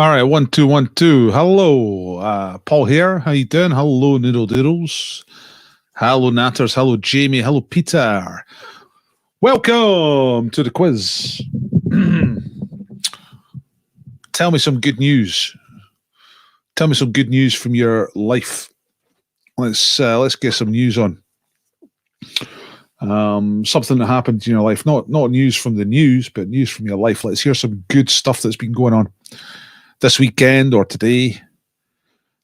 All right, 1 2 1 2. Hello, Paul here. How you doing? Hello, Noodle Doodles. Hello, Natters. Hello, Jamie. Hello, Peter. Welcome to the quiz. Tell me some good news. Tell me some good news from your life. Let's get some news on. Something that happened in your life. Not news from the news, but news from your life. Let's hear some good stuff that's been going on this weekend or today.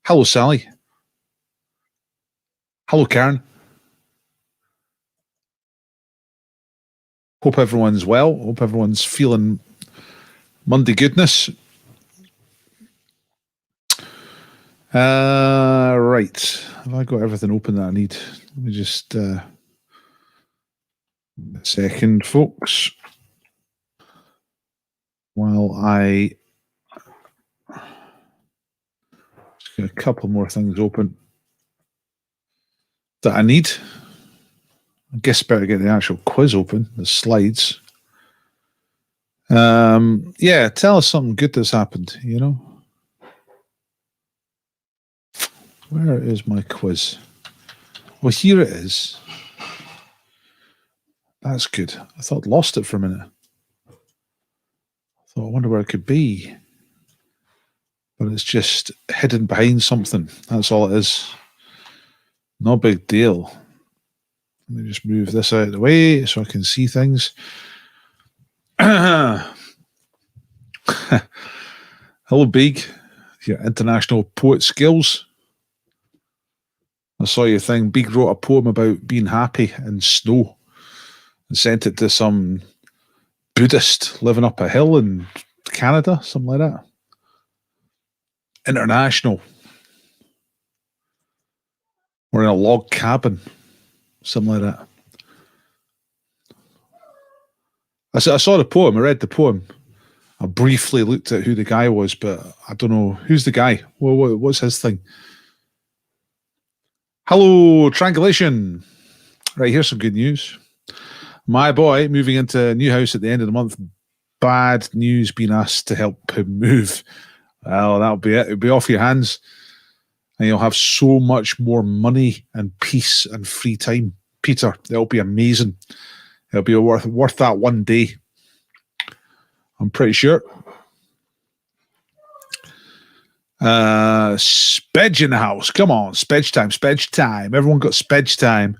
Hello, Sally. Hello, Karen. Hope everyone's well. Hope everyone's feeling Monday goodness. Right. Have I got everything open that I need? Let me just a second, folks. While I just get a couple more things open that I need. I guess better get the actual quiz open, the slides. Yeah, tell us something good that's happened, you know. Where is my quiz? Well, here it is. That's good. I thought I'd lost it for a minute. I wonder where it could be. But it's just hidden behind something. That's all it is. No big deal. Let me just move this out of the way so I can see things. Hello, Big. Your international poet skills. I saw your thing. Big wrote a poem about being happy in snow and sent it to some Buddhist living up a hill in Canada, something like that. International. We're in a log cabin, something like that. I saw the poem. I read the poem. I briefly looked at who the guy was, but I don't know. Who's the guy? What's his thing? Hello, Triangulation. Right, here's some good news. My boy moving into a new house at the end of the month. Bad news, being asked to help him move. Well, that'll be it. It'll be off your hands. And you'll have so much more money and peace and free time. Peter, it'll be amazing. It'll be worth that one day. I'm pretty sure. Spedge in the house. Come on, Spedge time, Spedge time. Everyone got Spedge time.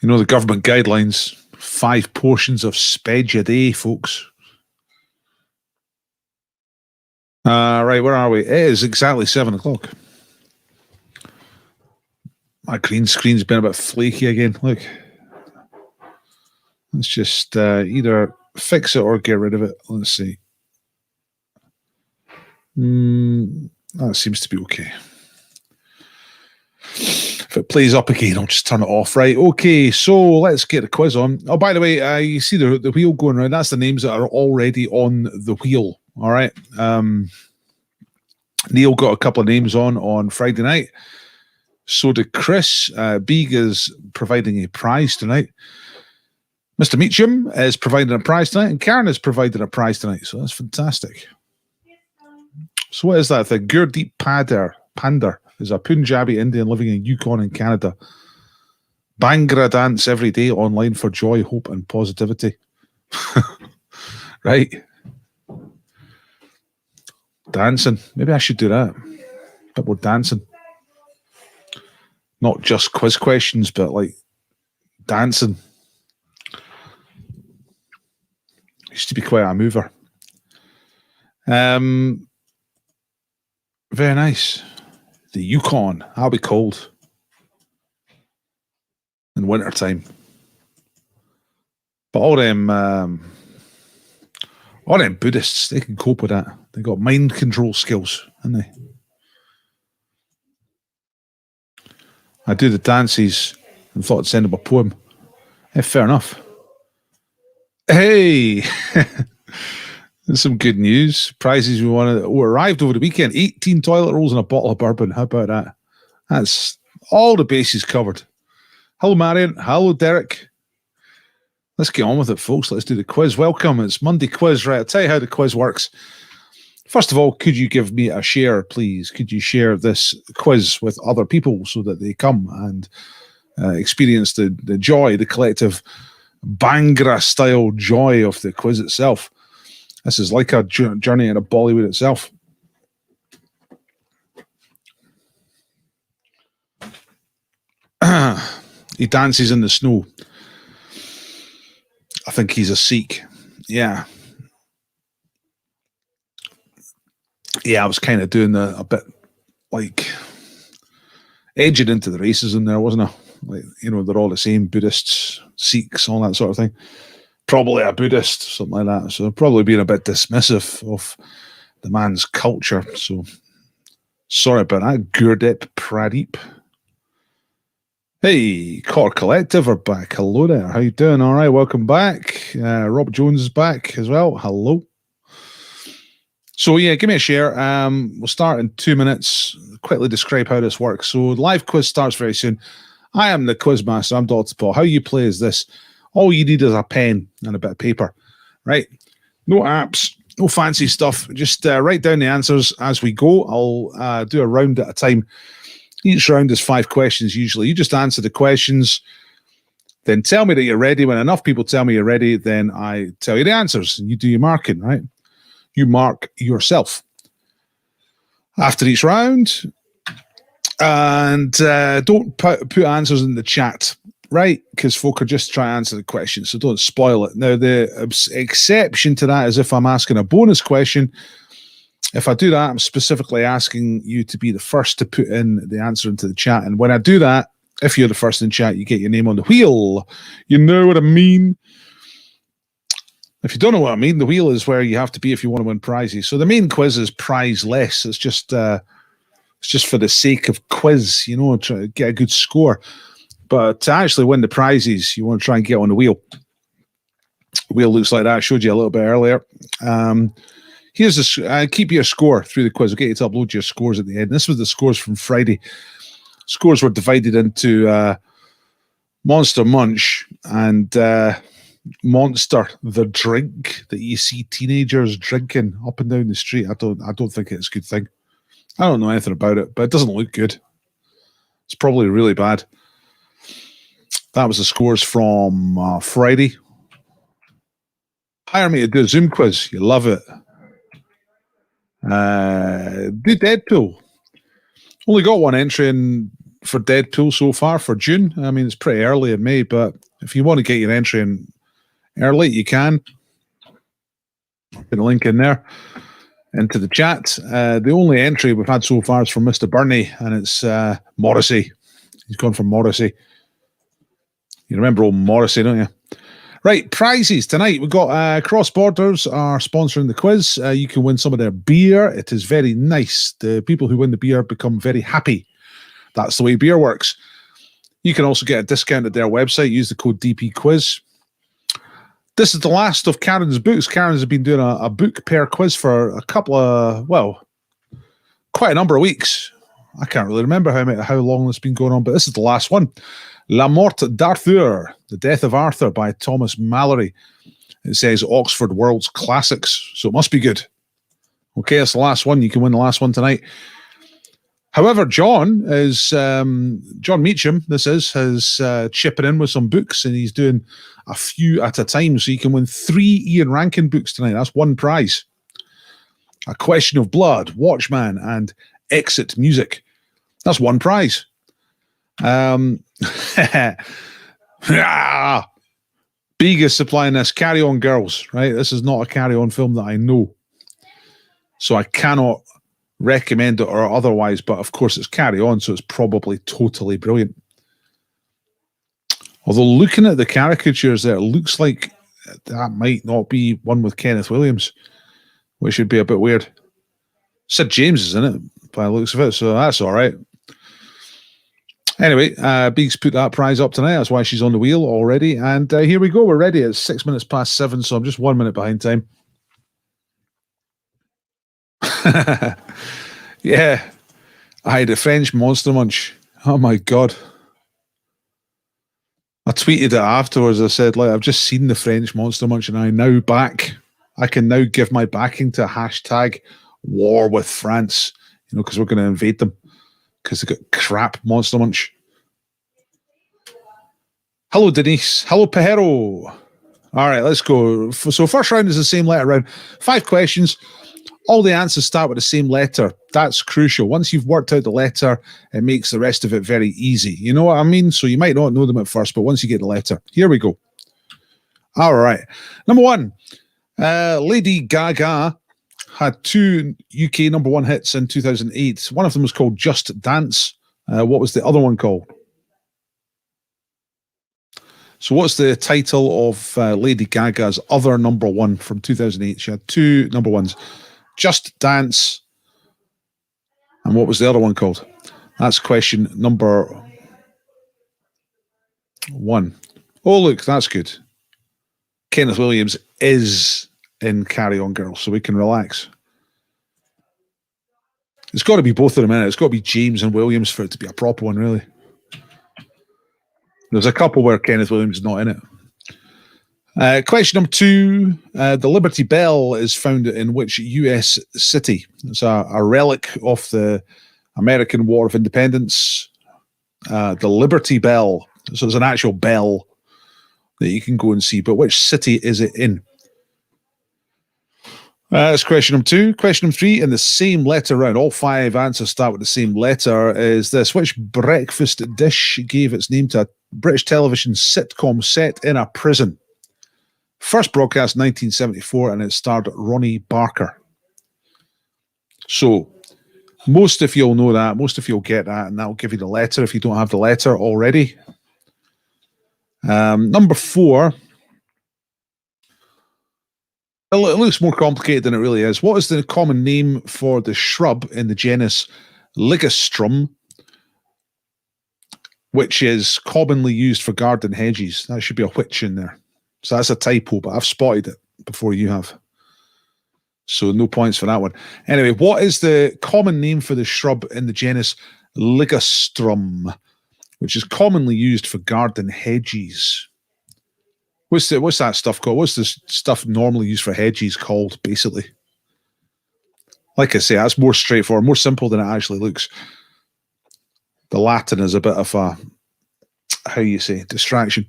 You know the government guidelines. 5 portions of Spedge a day, folks. Right, where are we? It is exactly 7 o'clock. My green screen's been a bit flaky again. Look. Let's just either fix it or get rid of it. Let's see. That seems to be okay. If it plays up again, I'll just turn it off. Right, okay, so let's get the quiz on. Oh, by the way, you see the wheel going around. That's the names that are already on the wheel. All right. Neil got a couple of names on Friday night. So did Chris. Beeg is providing a prize tonight. Mr. Meacham is providing a prize tonight, and Karen is providing a prize tonight. So that's fantastic. So what is that? The Gurdeep Pander is a Punjabi Indian living in Yukon in Canada. Bhangra dance every day online for joy, hope, and positivity. Right. Dancing. Maybe I should do that. A bit more dancing. Not just quiz questions, but like dancing. Used to be quite a mover. Very nice. The Yukon. That'll be cold. In wintertime. But all them Buddhists, they can cope with that. They got mind control skills, haven't they? I do the dances and thought I'd send them a poem. Hey, fair enough. Hey! There's some good news. Prizes we wanted arrived over the weekend. 18 toilet rolls and a bottle of bourbon. How about that? That's all the bases covered. Hello, Marion. Hello, Derek. Let's get on with it, folks. Let's do the quiz. Welcome. It's Monday quiz, right? I'll tell you how the quiz works. First of all, could you give me a share, please? Could you share this quiz with other people so that they come and experience the joy, the collective Bangra-style joy of the quiz itself? This is like a journey into Bollywood itself. He dances in the snow. I think he's a Sikh. Yeah. Yeah, I was kind of doing a bit like edging into the racism there, wasn't I? Like, you know, they're all the same, Buddhists, Sikhs, all that sort of thing. Probably a Buddhist, something like that. So probably being a bit dismissive of the man's culture. So sorry about that, Gurdeep Pradeep. Hey, Core Collective are back. Hello there. How you doing? All right, welcome back. Rob Jones is back as well. Hello. So yeah, give me a share. We'll start in 2 minutes. Quickly describe how this works. So live quiz starts very soon. I am the Quizmaster. I'm Dr. Paul. How you play is this. All you need is a pen and a bit of paper, right? No apps, no fancy stuff. Just write down the answers as we go. I'll do a round at a time. Each round is 5 questions usually. You just answer the questions, then tell me that you're ready. When enough people tell me you're ready, then I tell you the answers and you do your marking, right? You mark yourself after each round. And don't put answers in the chat, right? Because folk are just trying to answer the question, so don't spoil it. Now, the exception to that is if I'm asking a bonus question. If I do that, I'm specifically asking you to be the first to put in the answer into the chat. And when I do that, if you're the first in chat, you get your name on the wheel. You know what I mean? If you don't know what I mean, the wheel is where you have to be if you want to win prizes. So the main quiz is prizeless. It's just for the sake of quiz, you know, try to get a good score. But to actually win the prizes, you want to try and get on the wheel. The wheel looks like that. I showed you a little bit earlier. Here's the keep your score through the quiz. I'll get you to upload your scores at the end. This was the scores from Friday. Scores were divided into Monster Munch and Monster the drink that you see teenagers drinking up and down the street. I don't think it's a good thing. I don't know anything about it, but it doesn't look good. It's probably really bad. That was the scores from Friday. Hire me to do a Zoom quiz. You love it. Do Deadpool. Only got one entry in for Deadpool so far for June. I mean, it's pretty early in May, but if you want to get your entry in early, you can. Put a link in there into the chat. The only entry we've had so far is from Mr. Burney, and it's Morrissey. He's gone for Morrissey. You remember old Morrissey, don't you? Right, prizes tonight. We've got Cross Borders are sponsoring the quiz. You can win some of their beer. It is very nice. The people who win the beer become very happy. That's the way beer works. You can also get a discount at their website. Use the code DPQuiz. This is the last of Karen's books. Karen's been doing a book per quiz for a couple of, well, quite a number of weeks. I can't really remember how long it's been going on, but this is the last one. La Mort d'Arthur, The Death of Arthur by Thomas Mallory. It says Oxford World's Classics, so it must be good. Okay, that's the last one. You can win the last one tonight. However, John Meacham, has chipping in with some books, and he's doing a few at a time, so you can win 3 Ian Rankin books tonight. That's one prize. A Question of Blood, Watchman, and Exit Music. That's one prize. Big is supplying this. Carry On Girls, right? This is not a Carry On film that I know, so I cannot recommend it or otherwise, but of course it's Carry On, so it's probably totally brilliant. Although looking at the caricatures there, it looks like that might not be one with Kenneth Williams, which would be a bit weird. Sid James is in it by the looks of it, so that's all right. Anyway, Beeks put that prize up tonight. That's why she's on the wheel already. And here we go. We're ready. It's 6 minutes past 7, so I'm just 1 minute behind time. Yeah. I had a French Monster Munch. Oh, my God. I tweeted it afterwards. I said, like, I've just seen the French Monster Munch and I can now give my backing to hashtag war with France, because we're going to invade them because they got crap Monster Munch. Hello, Denise. Hello, Pajero. All right, let's go. So first round is the same letter round. 5 questions. All the answers start with the same letter. That's crucial. Once you've worked out the letter, it makes the rest of it very easy. You know what I mean? So you might not know them at first, but once you get the letter, here we go. All right. Number 1, Lady Gaga had 2 UK number 1 hits in 2008. One of them was called Just Dance. What was the other one called? So what's the title of Lady Gaga's other number 1 from 2008? She had 2 number 1s. Just Dance. And what was the other one called? That's question number 1. Oh, look, that's good. Kenneth Williams is in Carry On Girl, so we can relax. It's got to be both of them in it. It's got to be James and Williams for it to be a proper one, really. There's a couple where Kenneth Williams is not in it. Question number 2. The Liberty Bell is found in which US city? It's a relic of the American War of Independence. The Liberty Bell. So it's an actual bell that you can go and see. But which city is it in? That's question number 2. Question number 3, in the same letter round, all 5 answers start with the same letter, is this. Which breakfast dish gave its name to a British television sitcom set in a prison? First broadcast 1974, and it starred Ronnie Barker. So, most of you'll know that, most of you'll get that, and that'll give you the letter if you don't have the letter already. Number 4. It looks more complicated than it really is. What is the common name for the shrub in the genus Ligustrum, which is commonly used for garden hedges? That should be a which in there. So that's a typo, but I've spotted it before you have. So no points for that one. Anyway, what is the common name for the shrub in the genus Ligustrum, which is commonly used for garden hedges? What's that stuff called? What's the stuff normally used for hedges called, basically? Like I say, that's more straightforward, more simple than it actually looks. The Latin is a bit of a, how you say, distraction.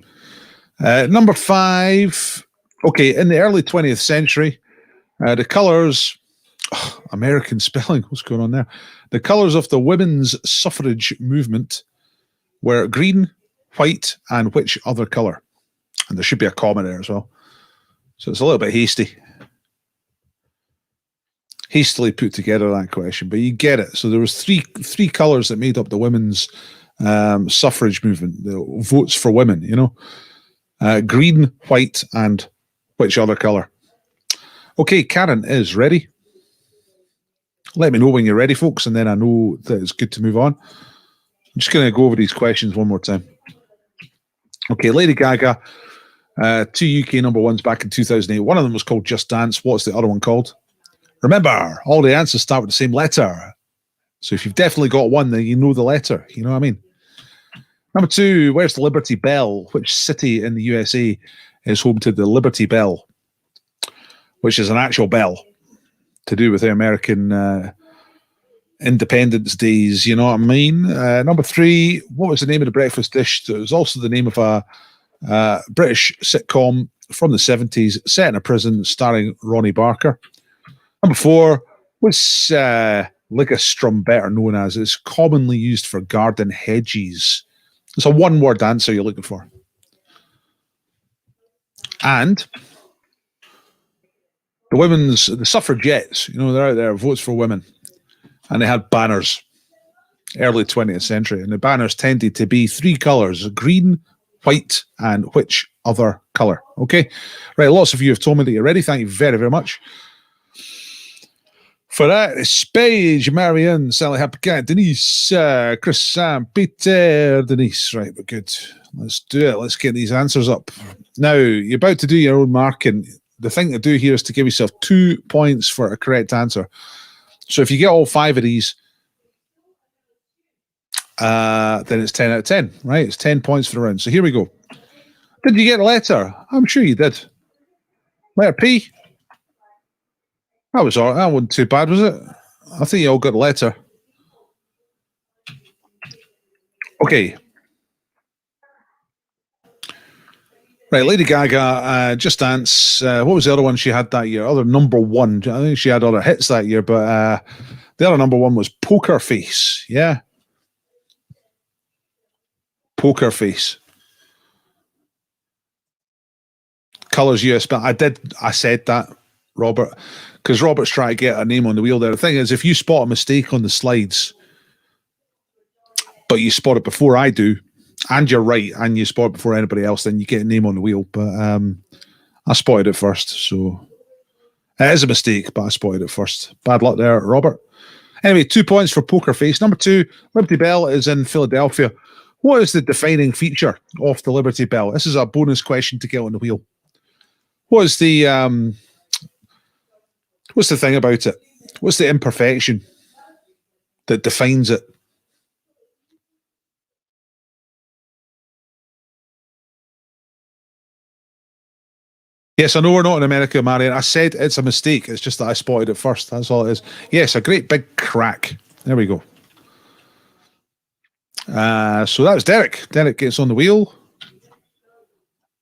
Number 5. Okay, in the early 20th century, the colours, American spelling, what's going on there? The colours of the women's suffrage movement were green, white, and which other colour? And there should be a comma there as well. So it's a little bit hastily put together, that question, but you get it. So there was three colours that made up the women's suffrage movement, the votes for women, green, white, and which other colour? Okay, Karen is ready. Let me know when you're ready, folks, and then I know that it's good to move on. I'm just going to go over these questions one more time. Okay, Lady Gaga, 2 UK number 1s back in 2008. One of them was called Just Dance. What's the other one called? Remember, all the answers start with the same letter. So if you've definitely got one, then you know the letter. You know what I mean? Number 2, where's the Liberty Bell? Which city in the USA is home to the Liberty Bell? Which is an actual bell to do with the American Independence Days, you know what I mean? Number 3, what was the name of the breakfast dish? It was also the name of a British sitcom from the 70s, set in a prison, starring Ronnie Barker. Number 4, what's Ligustrum better known as? It's commonly used for garden hedges. It's a one-word answer you're looking for. And the suffragettes, they're out there, votes for women. And they had banners, early 20th century. And the banners tended to be 3 colours, green, white, and which other colour? Okay? Right, lots of you have told me that you're ready. Thank you very, very much for that. Spage, Marianne, Sally, Happy Cat, Denise, Chris, Sam, Peter, Denise. Right, we're good. Let's do it. Let's get these answers up. Now, you're about to do your own marking. The thing to do here is to give yourself 2 points for a correct answer. So if you get all 5 of these, then it's 10 out of 10, right? It's 10 points for the round. So here we go. Did you get a letter? I'm sure you did. Letter P. That was all right. That wasn't too bad, was it? I think you all got a letter. Okay. Right, Lady Gaga, Just Dance. What was the other one she had that year? Other number one. I think she had other hits that year, but the other number one was Poker Face. Yeah. Poker Face. Colours US, but I said that, Robert, because Robert's trying to get a name on the wheel there. The thing is, if you spot a mistake on the slides, but you spot it before I do, and you're right, and you spot it before anybody else, then you get a name on the wheel. But I spotted it first, so it is a mistake, but I spotted it first. Bad luck there, Robert. Anyway, 2 points for Poker Face. Number 2, Liberty Bell is in Philadelphia. What is the defining feature of the Liberty Bell? This is a bonus question to get on the wheel. What is the what's the thing about it? What's the imperfection that defines it? Yes, I know we're not in America, Marion. I said it's a mistake. It's just that I spotted it first. That's all it is. Yes, a great big crack. There we go. So that was Derek. Derek gets on the wheel.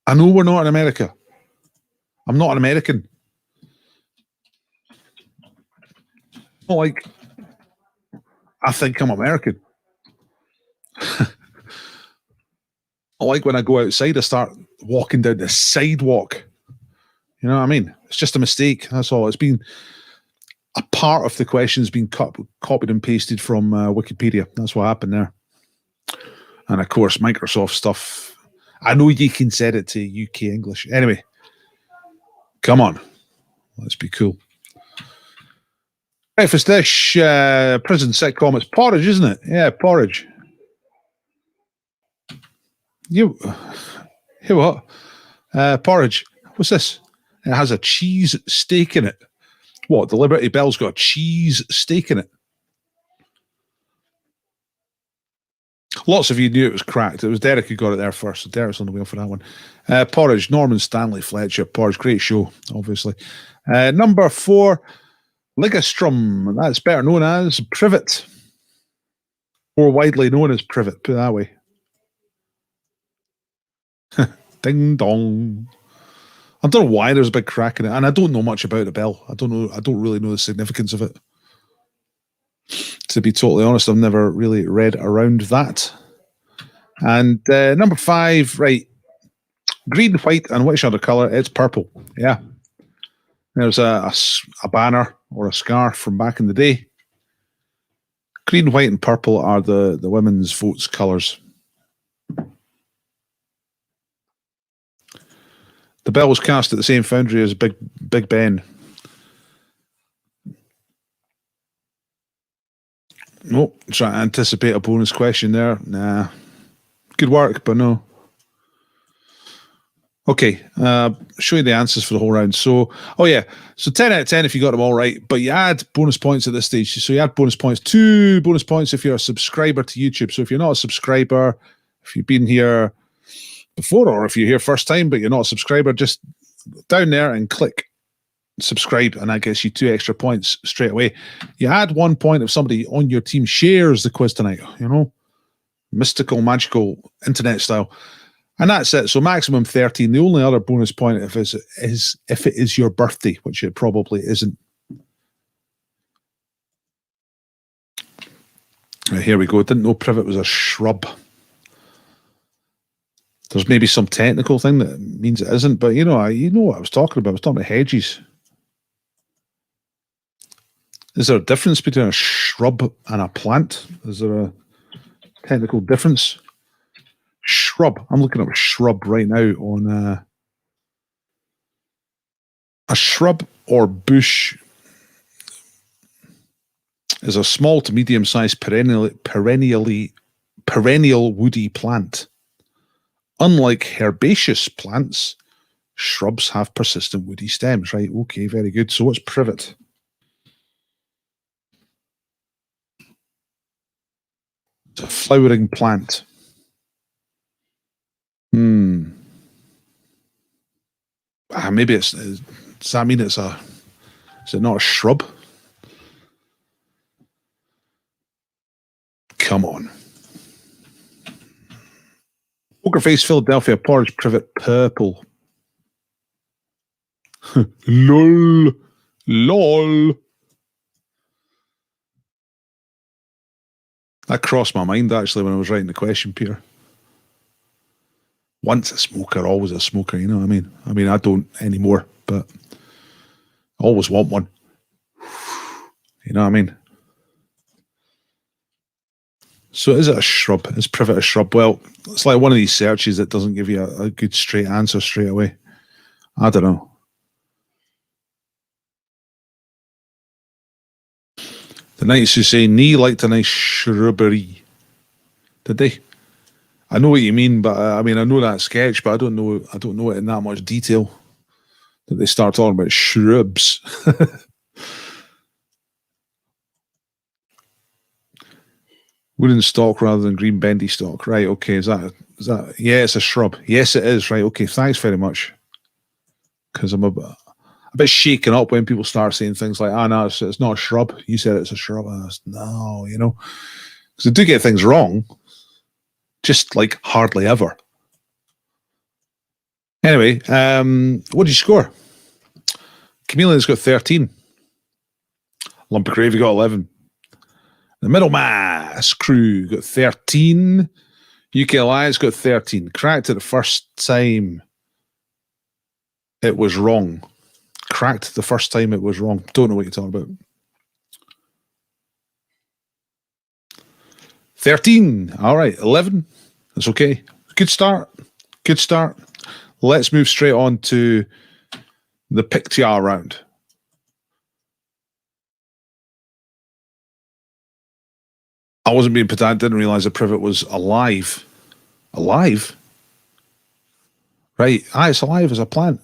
I know we're not in America. I'm not an American. Not like I think I'm American. I like when I go outside, I start walking down the sidewalk. You know what I mean? It's just a mistake. That's all. It's been a part of the question's been copied and pasted from Wikipedia. That's what happened there. And of course, Microsoft stuff. I know you can set it to UK English. Anyway, come on. Let's be cool. Breakfast dish, prison sitcom. It's porridge, isn't it? Yeah, porridge. You what? Porridge. What's this? It has a cheese steak in it. What? The Liberty Bell's got a cheese steak in it. Lots of you knew it was cracked. It was Derek who got it there first. So Derek's on the wheel for that one. Porridge, Norman Stanley Fletcher. Porridge, great show, obviously. Number 4, Ligastrum. That's better known as Privet. More widely known as Privet, put it that way. Ding dong. I don't know why there's a big crack in it, and I don't know much about the bell. I don't really know the significance of it. To be totally honest, I've never really read around that. And number 5, right, green, white, and which other colour? It's purple. Yeah. There's a banner or a scarf from back in the day. Green, white, and purple are the women's votes colours. The bell was cast at the same foundry as Big Ben. Nope, trying to anticipate a bonus question there. Nah. Good work, but no. Okay, show you the answers for the whole round. So, so 10 out of 10 if you got them all right, but you add bonus points at this stage. So you add bonus points, 2 bonus points if you're a subscriber to YouTube. So if you're not a subscriber, if you've been here before, or if you're here first time but you're not a subscriber, just down there and click subscribe, and that gets you 2 extra points straight away. You add 1 point if somebody on your team shares the quiz tonight, mystical, magical, internet style. And that's it. So maximum 13. The only other bonus point if it is your birthday, which it probably isn't. Right, here we go. Didn't know privet was a shrub. There's maybe some technical thing that means it isn't, but you know what I was talking about. I was talking about hedges. Is there a difference between a shrub and a plant? Is there a technical difference? Shrub. I'm looking up a shrub right now on a shrub or bush is a small to medium-sized perennial woody plant. Unlike herbaceous plants, shrubs have persistent woody stems. Right, okay, very good. So what's privet? It's a flowering plant. Maybe it's. Does that mean it's a? Is it not a shrub? Come on. Poker face Philadelphia porridge privet purple. Lol. Lol. That crossed my mind actually when I was writing the question, Peter. Once a smoker, always a smoker, you know what I mean? I mean, I don't anymore, but I always want one. You know what I mean? So is it a shrub? Is privet a shrub? Well, it's like one of these searches that doesn't give you a good straight answer straight away. I don't know. The Knights who say knee liked a nice shrubbery. Did they? I know what you mean, but I mean I know that sketch, but I don't know it in that much detail. That they start talking about shrubs. Wooden stalk rather than green bendy stalk. Right, okay. Is that yeah, it's a shrub. Yes, it is. Right, okay. Thanks very much. Because I'm a bit shaken up when people start saying things like, no, it's not a shrub. You said it's a shrub. No, you know. Because they do get things wrong. Just like hardly ever. Anyway, what did you score? Chameleon's got 13. Lump of Gravy got 11. The Middlemass crew got 13. UK Alliance got 13. Cracked it the first time it was wrong. Cracked the first time it was wrong. Don't know what you're talking about. 13. All right. 11. That's okay. Good start. Good start. Let's move straight on to the Pictia round. I wasn't being pedant, didn't realise the privet was alive. Alive? Right. It's alive as a plant.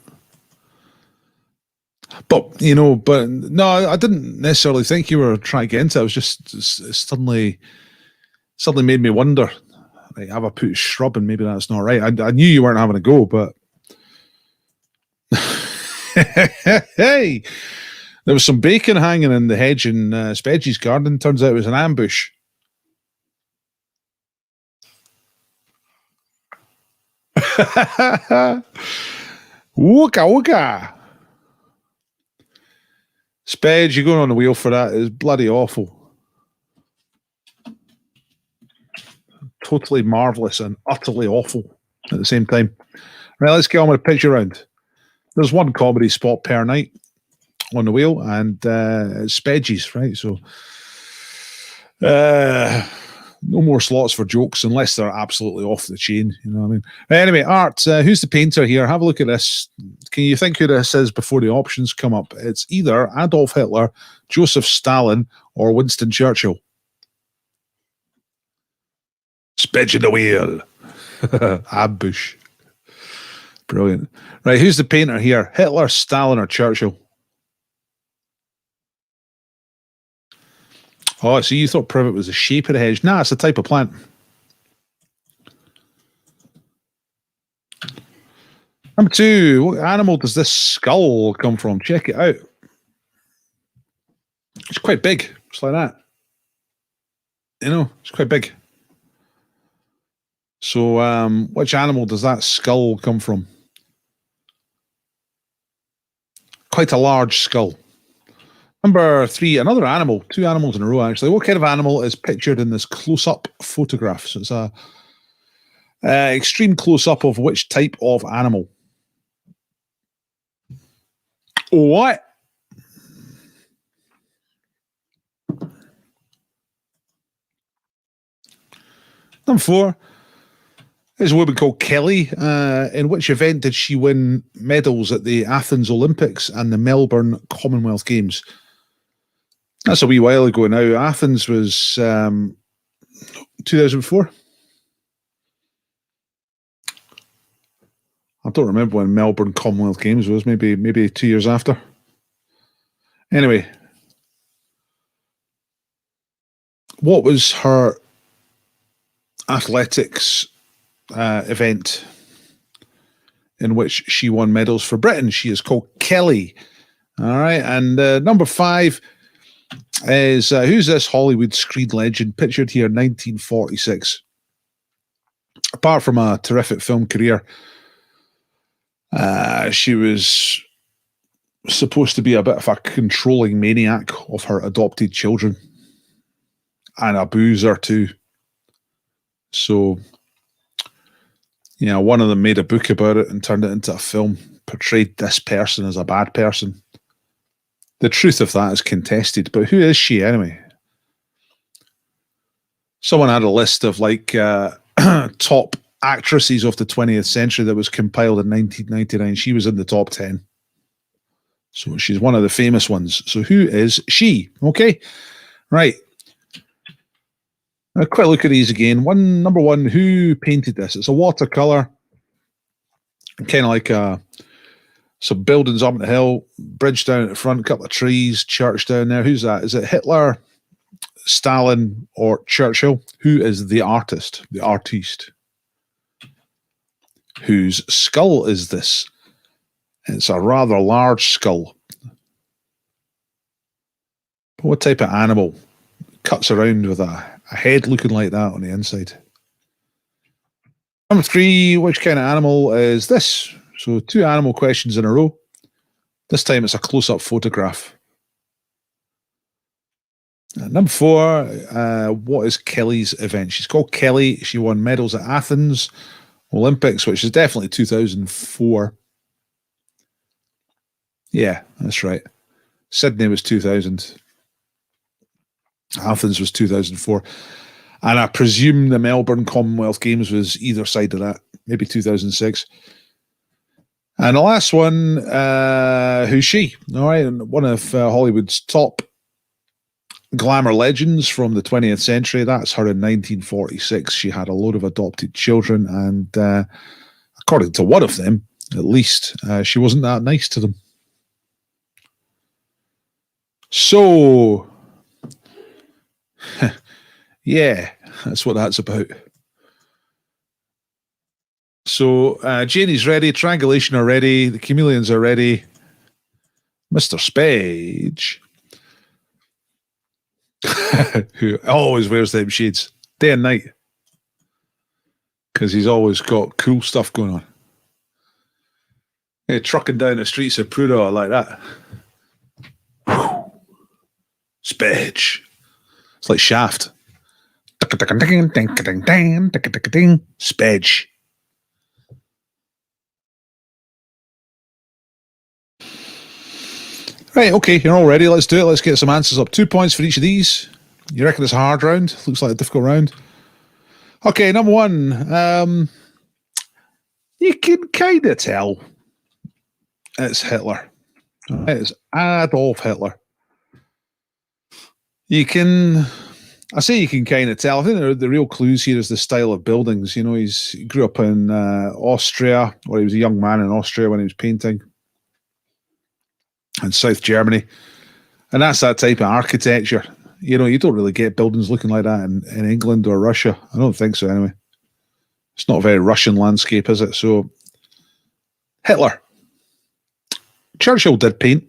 But, you know, no, I didn't necessarily think you were trying to get into it. I was just suddenly made me wonder. Right, have I put shrub and maybe that's not right? I knew you weren't having a go, but hey, there was some bacon hanging in the hedge in Spedgy's garden. Turns out it was an ambush. Wooka wooka. Spedge, you're going on the wheel for that. It's bloody awful. Totally marvellous and utterly awful at the same time. Right, let's get on with the picture round. There's one comedy spot per night on the wheel, and it's Spedgy's, right? So no more slots for jokes unless they're absolutely off the chain. You know what I mean? Anyway, Art, who's the painter here? Have a look at this. Can you think who this is before the options come up? It's either Adolf Hitler, Joseph Stalin, or Winston Churchill. Spedgy the wheel. Ambush. Brilliant. Right, who's the painter here? Hitler, Stalin, or Churchill? Oh, so you thought privet was the shape of the hedge. Nah, it's a type of plant. Number 2, what animal does this skull come from? Check it out. It's quite big. Just like that. You know, it's quite big. So, which animal does that skull come from? Quite a large skull. Number 3, another animal. 2 animals in a row, actually. What kind of animal is pictured in this close-up photograph? So it's a extreme close-up of which type of animal? What? Number 4 is a woman called Kelly. In which event did she win medals at the Athens Olympics and the Melbourne Commonwealth Games? That's a wee while ago now. Athens was 2004. I don't remember when Melbourne Commonwealth Games was. Maybe 2 years after. Anyway, what was her athletics event in which she won medals for Britain. She is called Kelly. All right. And number 5 is who's this Hollywood screen legend pictured here, 1946. Apart from a terrific film career, she was supposed to be a bit of a controlling maniac of her adopted children and a boozer too. So, one of them made a book about it and turned it into a film, portrayed this person as a bad person. The truth of that is contested, but who is she anyway? Someone had a list of top actresses of the 20th century that was compiled in 1999. She was in the top 10. So she's one of the famous ones. So who is she? Okay, right. A quick look at these again. Number 1, who painted this? It's a watercolor, kind of like some buildings up on the hill, bridge down at the front, couple of trees, church down there. Who's that? Is it Hitler, Stalin, or Churchill? Who is the artist? The artiste. Whose skull is this? It's a rather large skull. But what type of animal cuts around with a head looking like that on the inside? Number 3, which kind of animal is this? So 2 animal questions in a row. This time it's a close-up photograph. Number 4, what is Kelly's event? She's called Kelly. She won medals at Athens Olympics, which is definitely 2004. Yeah, that's right. Sydney was 2000. Athens was 2004. And I presume the Melbourne Commonwealth Games was either side of that, maybe 2006. And the last one, who's she? All right, and one of Hollywood's top glamour legends from the 20th century. That's her in 1946. She had a load of adopted children, and according to one of them, at least, she wasn't that nice to them. So, yeah, that's what that's about. So, Janie's ready, triangulation are ready, the chameleons are ready. Mr. Spage, who always wears them shades, day and night, because he's always got cool stuff going on. Yeah, trucking down the streets of Prudhoe like that. Spage. It's like Shaft. Spage. Right, okay, you're all ready. Let's do it. Let's get some answers up. 2 points for each of these. You reckon it's a hard round? Looks like a difficult round. Okay, number 1. You can kind of tell it's Hitler. It's Adolf Hitler. You can kind of tell. I think the real clues here is the style of buildings. You know, he grew up in Austria, or he was a young man in Austria when he was painting, and South Germany. And that's that type of architecture. You know, you don't really get buildings looking like that in England or Russia. I don't think so, anyway. It's not a very Russian landscape, is it? So, Hitler. Churchill did paint.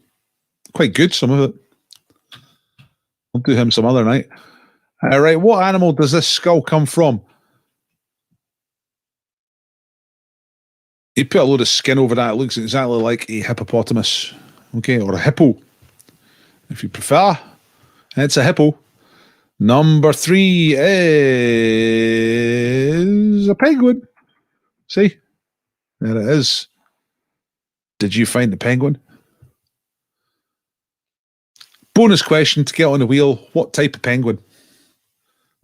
Quite good, some of it. I'll do him some other night. All right, what animal does this skull come from? He put a load of skin over that. It looks exactly like a hippopotamus. Okay, or a hippo, if you prefer. It's a hippo. Number 3 is a penguin. See? There it is. Did you find the penguin? Bonus question to get on the wheel. What type of penguin?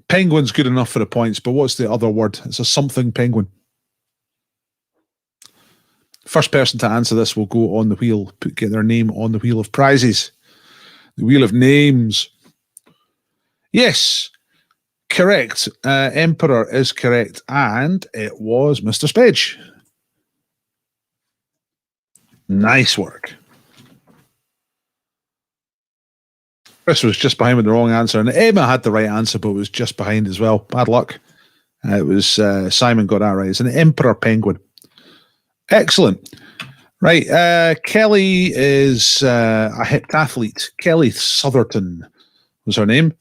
Penguin's good enough for the points, but what's the other word? It's a something penguin. First person to answer this will go on the wheel, get their name on the wheel of prizes. The wheel of names. Yes, correct. Emperor is correct, and it was Mr. Spage. Nice work. Chris was just behind with the wrong answer, and Emma had the right answer, but was just behind as well. Bad luck. It was Simon got that right. It's an emperor penguin. Excellent. Right. Kelly is a heptathlete. Kelly Sotherton was her name.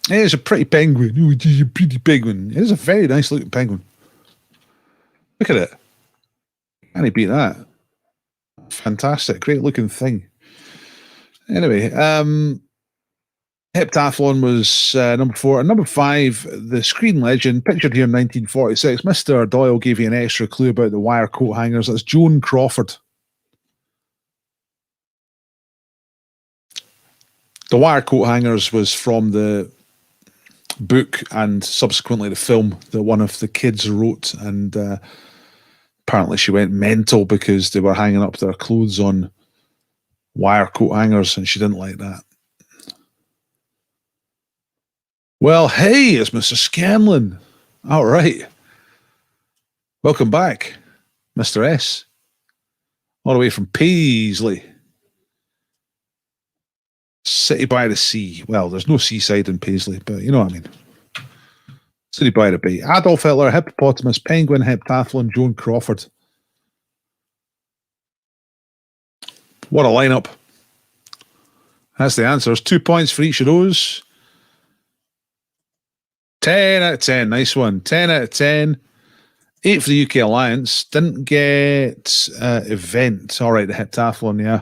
It is a pretty penguin. Oh, it is a pretty penguin. It is a very nice looking penguin. Look at it. Can't you beat that? Fantastic. Great looking thing. Anyway, heptathlon was number 4. And number 5, the screen legend, pictured here in 1946. Mr. Doyle gave you an extra clue about the wire coat hangers. That's Joan Crawford. The wire coat hangers was from the book and subsequently the film that one of the kids wrote, and apparently she went mental because they were hanging up their clothes on wire coat hangers and she didn't like that. Well, hey, it's Mr. Scanlon. All right. Welcome back, Mr. S. All the way from Paisley. City by the sea. Well, there's no seaside in Paisley, but you know what I mean. City by the bay. Adolf Hitler, hippopotamus, penguin, heptathlon, Joan Crawford. What a lineup. That's the answers. 2 points for each of those. 10 out of 10. Nice one. 10 out of 10. 8 for the UK Alliance. Didn't get event. All right, the heptathlon, yeah.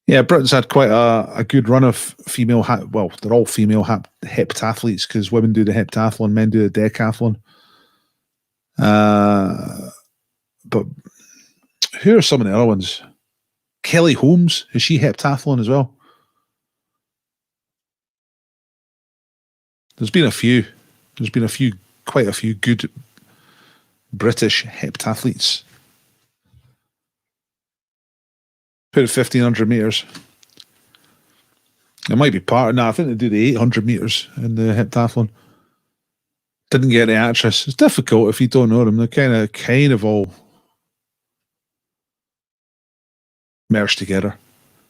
Yeah, Britain's had quite a good run of female, well, they're all female heptathletes because women do the heptathlon, men do the decathlon. But who are some of the other ones? Kelly Holmes, is she heptathlon as well? There's been a few. There's been quite a few good British heptathletes. Put it 1,500 metres. It might be part of, no, I think they do the 800 metres in the heptathlon. Didn't get the actress. It's difficult if you don't know them. They're kind of all merged together.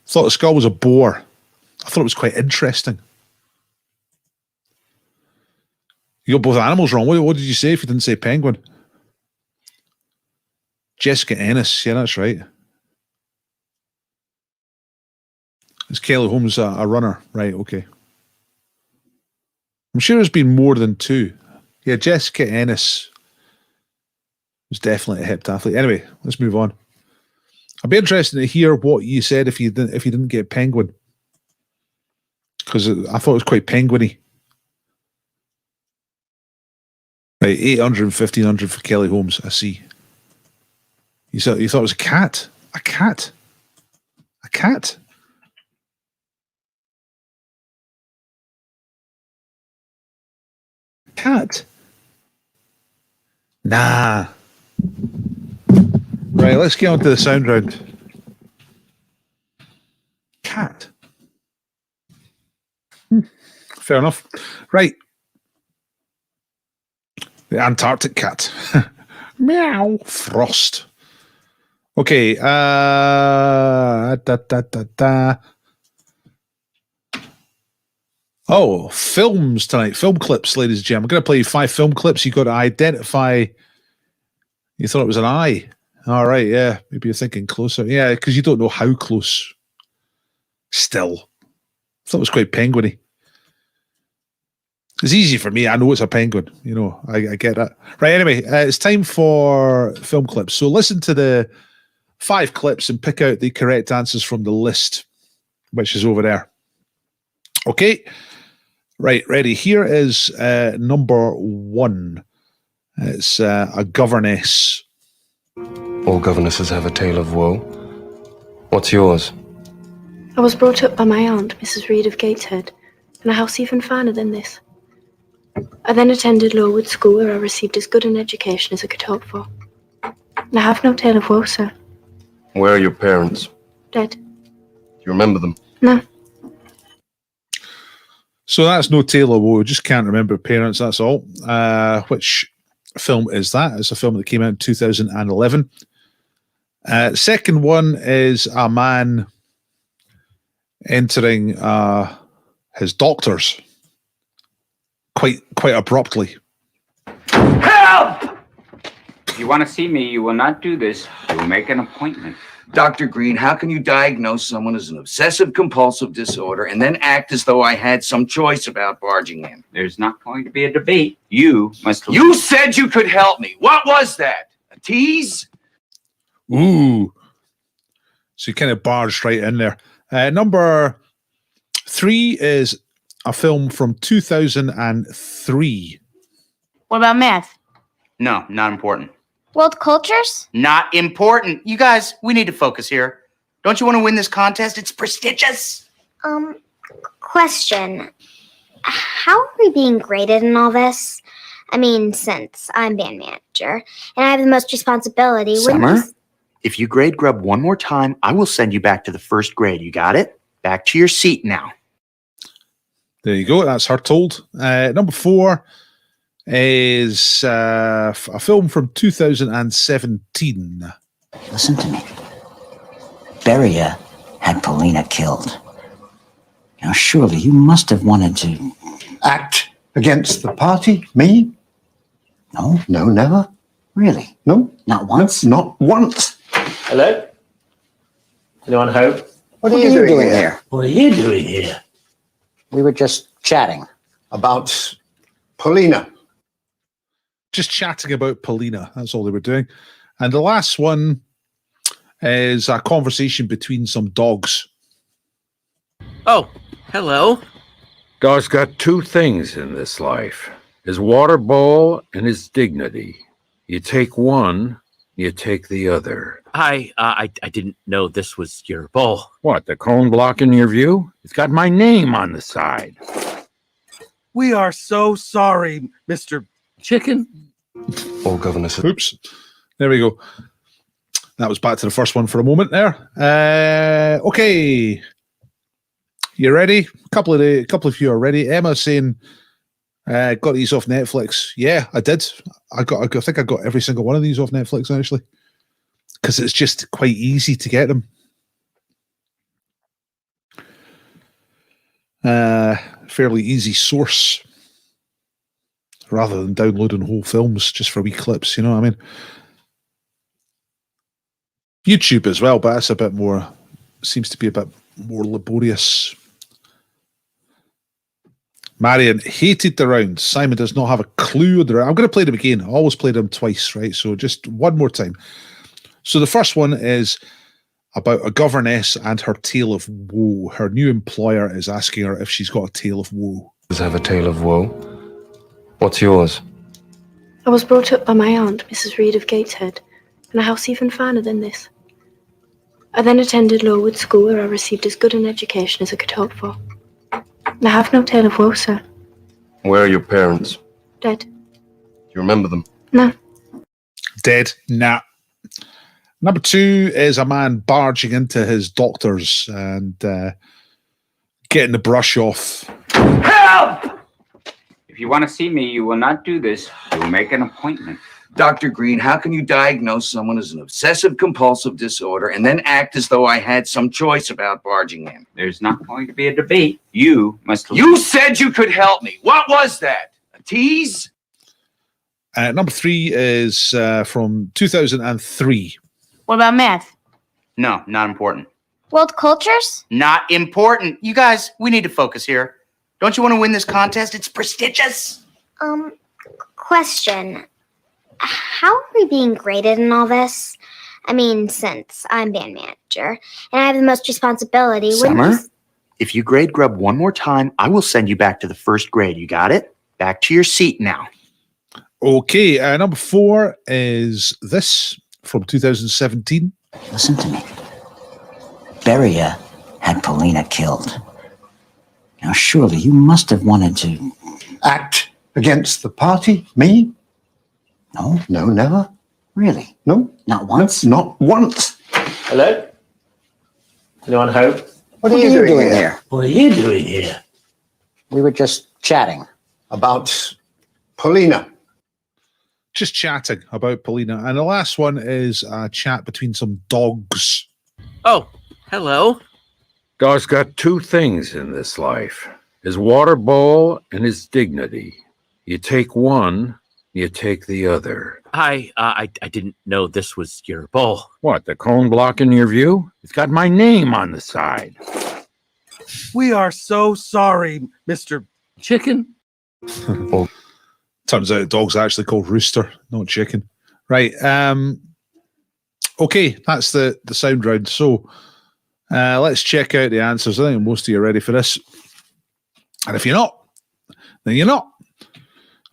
Thought the skull was a boar. I thought it was quite interesting. You got both animals wrong. What did you say if you didn't say penguin? Jessica Ennis. Yeah, that's right. Is Kelly Holmes a runner? Right, okay. I'm sure there's been more than 2. Yeah, Jessica Ennis was definitely a heptathlete. Anyway, let's move on. I'd be interested to hear what you said if you didn't get penguin, because I thought it was quite penguiny. Right, 800 and 1,500 for Kelly Holmes. I see. You thought it was a cat? A cat? A cat? Cat? Nah. Right, let's get on to the sound round. Cat. Fair enough. Right. The Antarctic cat. Meow. Frost. Okay. Oh, films tonight. Film clips, ladies and gentlemen. I'm going to play you 5 film clips. You've got to identify. You thought it was an eye. All right, yeah. Maybe you're thinking closer. Yeah, because you don't know how close. Still. I thought it was quite penguiny. It's easy for me. I know it's a penguin. You know, I get that. Right, anyway, it's time for film clips. So listen to the 5 clips and pick out the correct answers from the list, which is over there. Okay. Right, ready. Here is number 1. It's a governess. All governesses have a tale of woe. What's yours? I was brought up by my aunt, Mrs. Reed of Gateshead, in a house even finer than this. I then attended Lowood School, where I received as good an education as I could hope for. And I have no tale of woe, sir. Where are your parents? Dead. Do you remember them? No. So that's no tale of woe. Just can't remember parents, that's all. Which film is that? It's a film that came out in 2011. Second one is a man entering his doctor's quite abruptly. Help! If you want to see me, you will not do this. You will make an appointment. Dr. Green, how can you diagnose someone as an obsessive-compulsive disorder and then act as though I had some choice about barging in? There's not going to be a debate. You must... You said you could help me. What was that? A tease? Ooh. So you kind of barged right in there. Number 3 is a film from 2003. What about math? No, not important. World cultures? Not important. You guys, we need to focus here. Don't you want to win this contest? It's prestigious. Question. How are we being graded in all this? I mean, since I'm band manager and I have the most responsibility. Summer, if you grade grub one more time, I will send you back to the first grade. You got it? Back to your seat now. There you go. That's her told. Number 4 is a film from 2017. Listen to me. Beria had Paulina killed. Now, surely you must have wanted to act against the party? Me? No? No, never. Really? No? Not once? No, not once. Hello? Anyone home? What are you doing here? What are you doing here? We were just chatting. About Paulina. Just chatting about Paulina. That's all they were doing. And the last one is a conversation between some dogs. Oh, hello. Dog's got two things in this life, his water bowl and his dignity. You take one, you take the other. I didn't know this was your bowl. What, the cone blocking your view? It's got my name on the side. We are so sorry, Mr. Chicken. All governesses. Oops. There we go. That was back to the first one for a moment there. Okay. You ready? A couple of you are ready. Emma saying, got these off Netflix. Yeah, I did. I think I got every single one of these off Netflix, actually. Because it's just quite easy to get them. Fairly easy source. Rather than downloading whole films just for wee clips, you know what I mean? YouTube as well, but that's a bit more, seems to be a bit more laborious. Marion hated the round. Simon does not have a clue. I'm going to play them again. I always play them twice, right? So just one more time. So the first one is about a governess and her tale of woe. Her new employer is asking her if she's got a tale of woe. Does have a tale of woe? What's yours? I was brought up by my aunt, Mrs. Reed of Gateshead, in a house even finer than this. I then attended Lowood School, where I received as good an education as I could hope for. And I have no tale of woe, sir. Where are your parents? Dead. Do you remember them? No. Dead? Nah. Number 2 is a man barging into his doctor's and getting the brush off. Help! If you want to see me, you will not do this. You will make an appointment. Dr. Green, how can you diagnose someone as an obsessive-compulsive disorder and then act as though I had some choice about barging in? There's not going to be a debate. You must... You said you could help me. What was that? A tease? Number 3 is from 2003. What about math? No, not important. World cultures? Not important. You guys, we need to focus here. Don't you want to win this contest? It's prestigious. Question. How are we being graded in all this? I mean, since I'm band manager and I have the most responsibility. Summer, if you grade grub one more time, I will send you back to the first grade. You got it? Back to your seat now. Okay, number 4 is this from 2017. Listen to me. Beria had Paulina killed. Now, surely you must have wanted to act against the party? Me? No? No, never. Really? No? Not once? Not once. Hello? Anyone home? What are you doing here? What are you doing here? We were just chatting. About Paulina. Just chatting about Paulina. And the last one is a chat between some dogs. Oh, hello. Dog's got two things in this life, his water bowl and his dignity. You take one, you take the other. I didn't know this was your bowl. What, the cone blocking your view? It's got my name on the side. We are so sorry, Mr. Chicken. Turns out the dog's actually called Rooster, not Chicken. Right. Okay, that's the sound round. So let's check out the answers. I think most of you are ready for this. And if you're not, then you're not.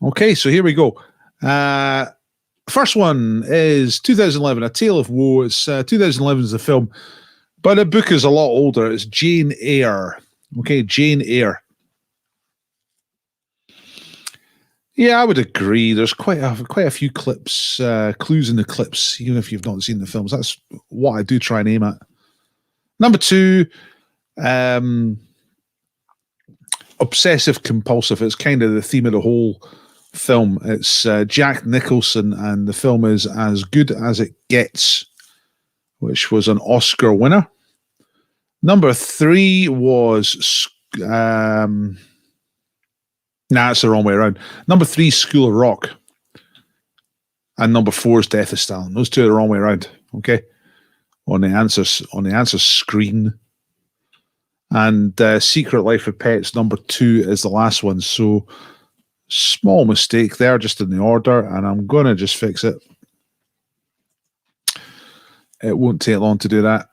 Okay, so here we go. First one is 2011, A Tale of Woe. It's 2011 is the film, but the book is a lot older. It's Jane Eyre. Okay, Jane Eyre. Yeah, I would agree. There's quite a few clips, clues in the clips, even if you've not seen the films. That's what I do try and aim at. Number 2, obsessive compulsive. It's kind of the theme of the whole film. It's Jack Nicholson, and the film is As Good as It Gets, which was an Oscar winner. Number 3 was it's the wrong way around. Number 3, School of Rock. And number 4 is Death of Stalin. Those two are the wrong way around. Okay. On the answers screen. And Secret Life of Pets, number 2 is the last one. So small mistake there, just in the order, and I'm gonna just fix it. It won't take long to do that.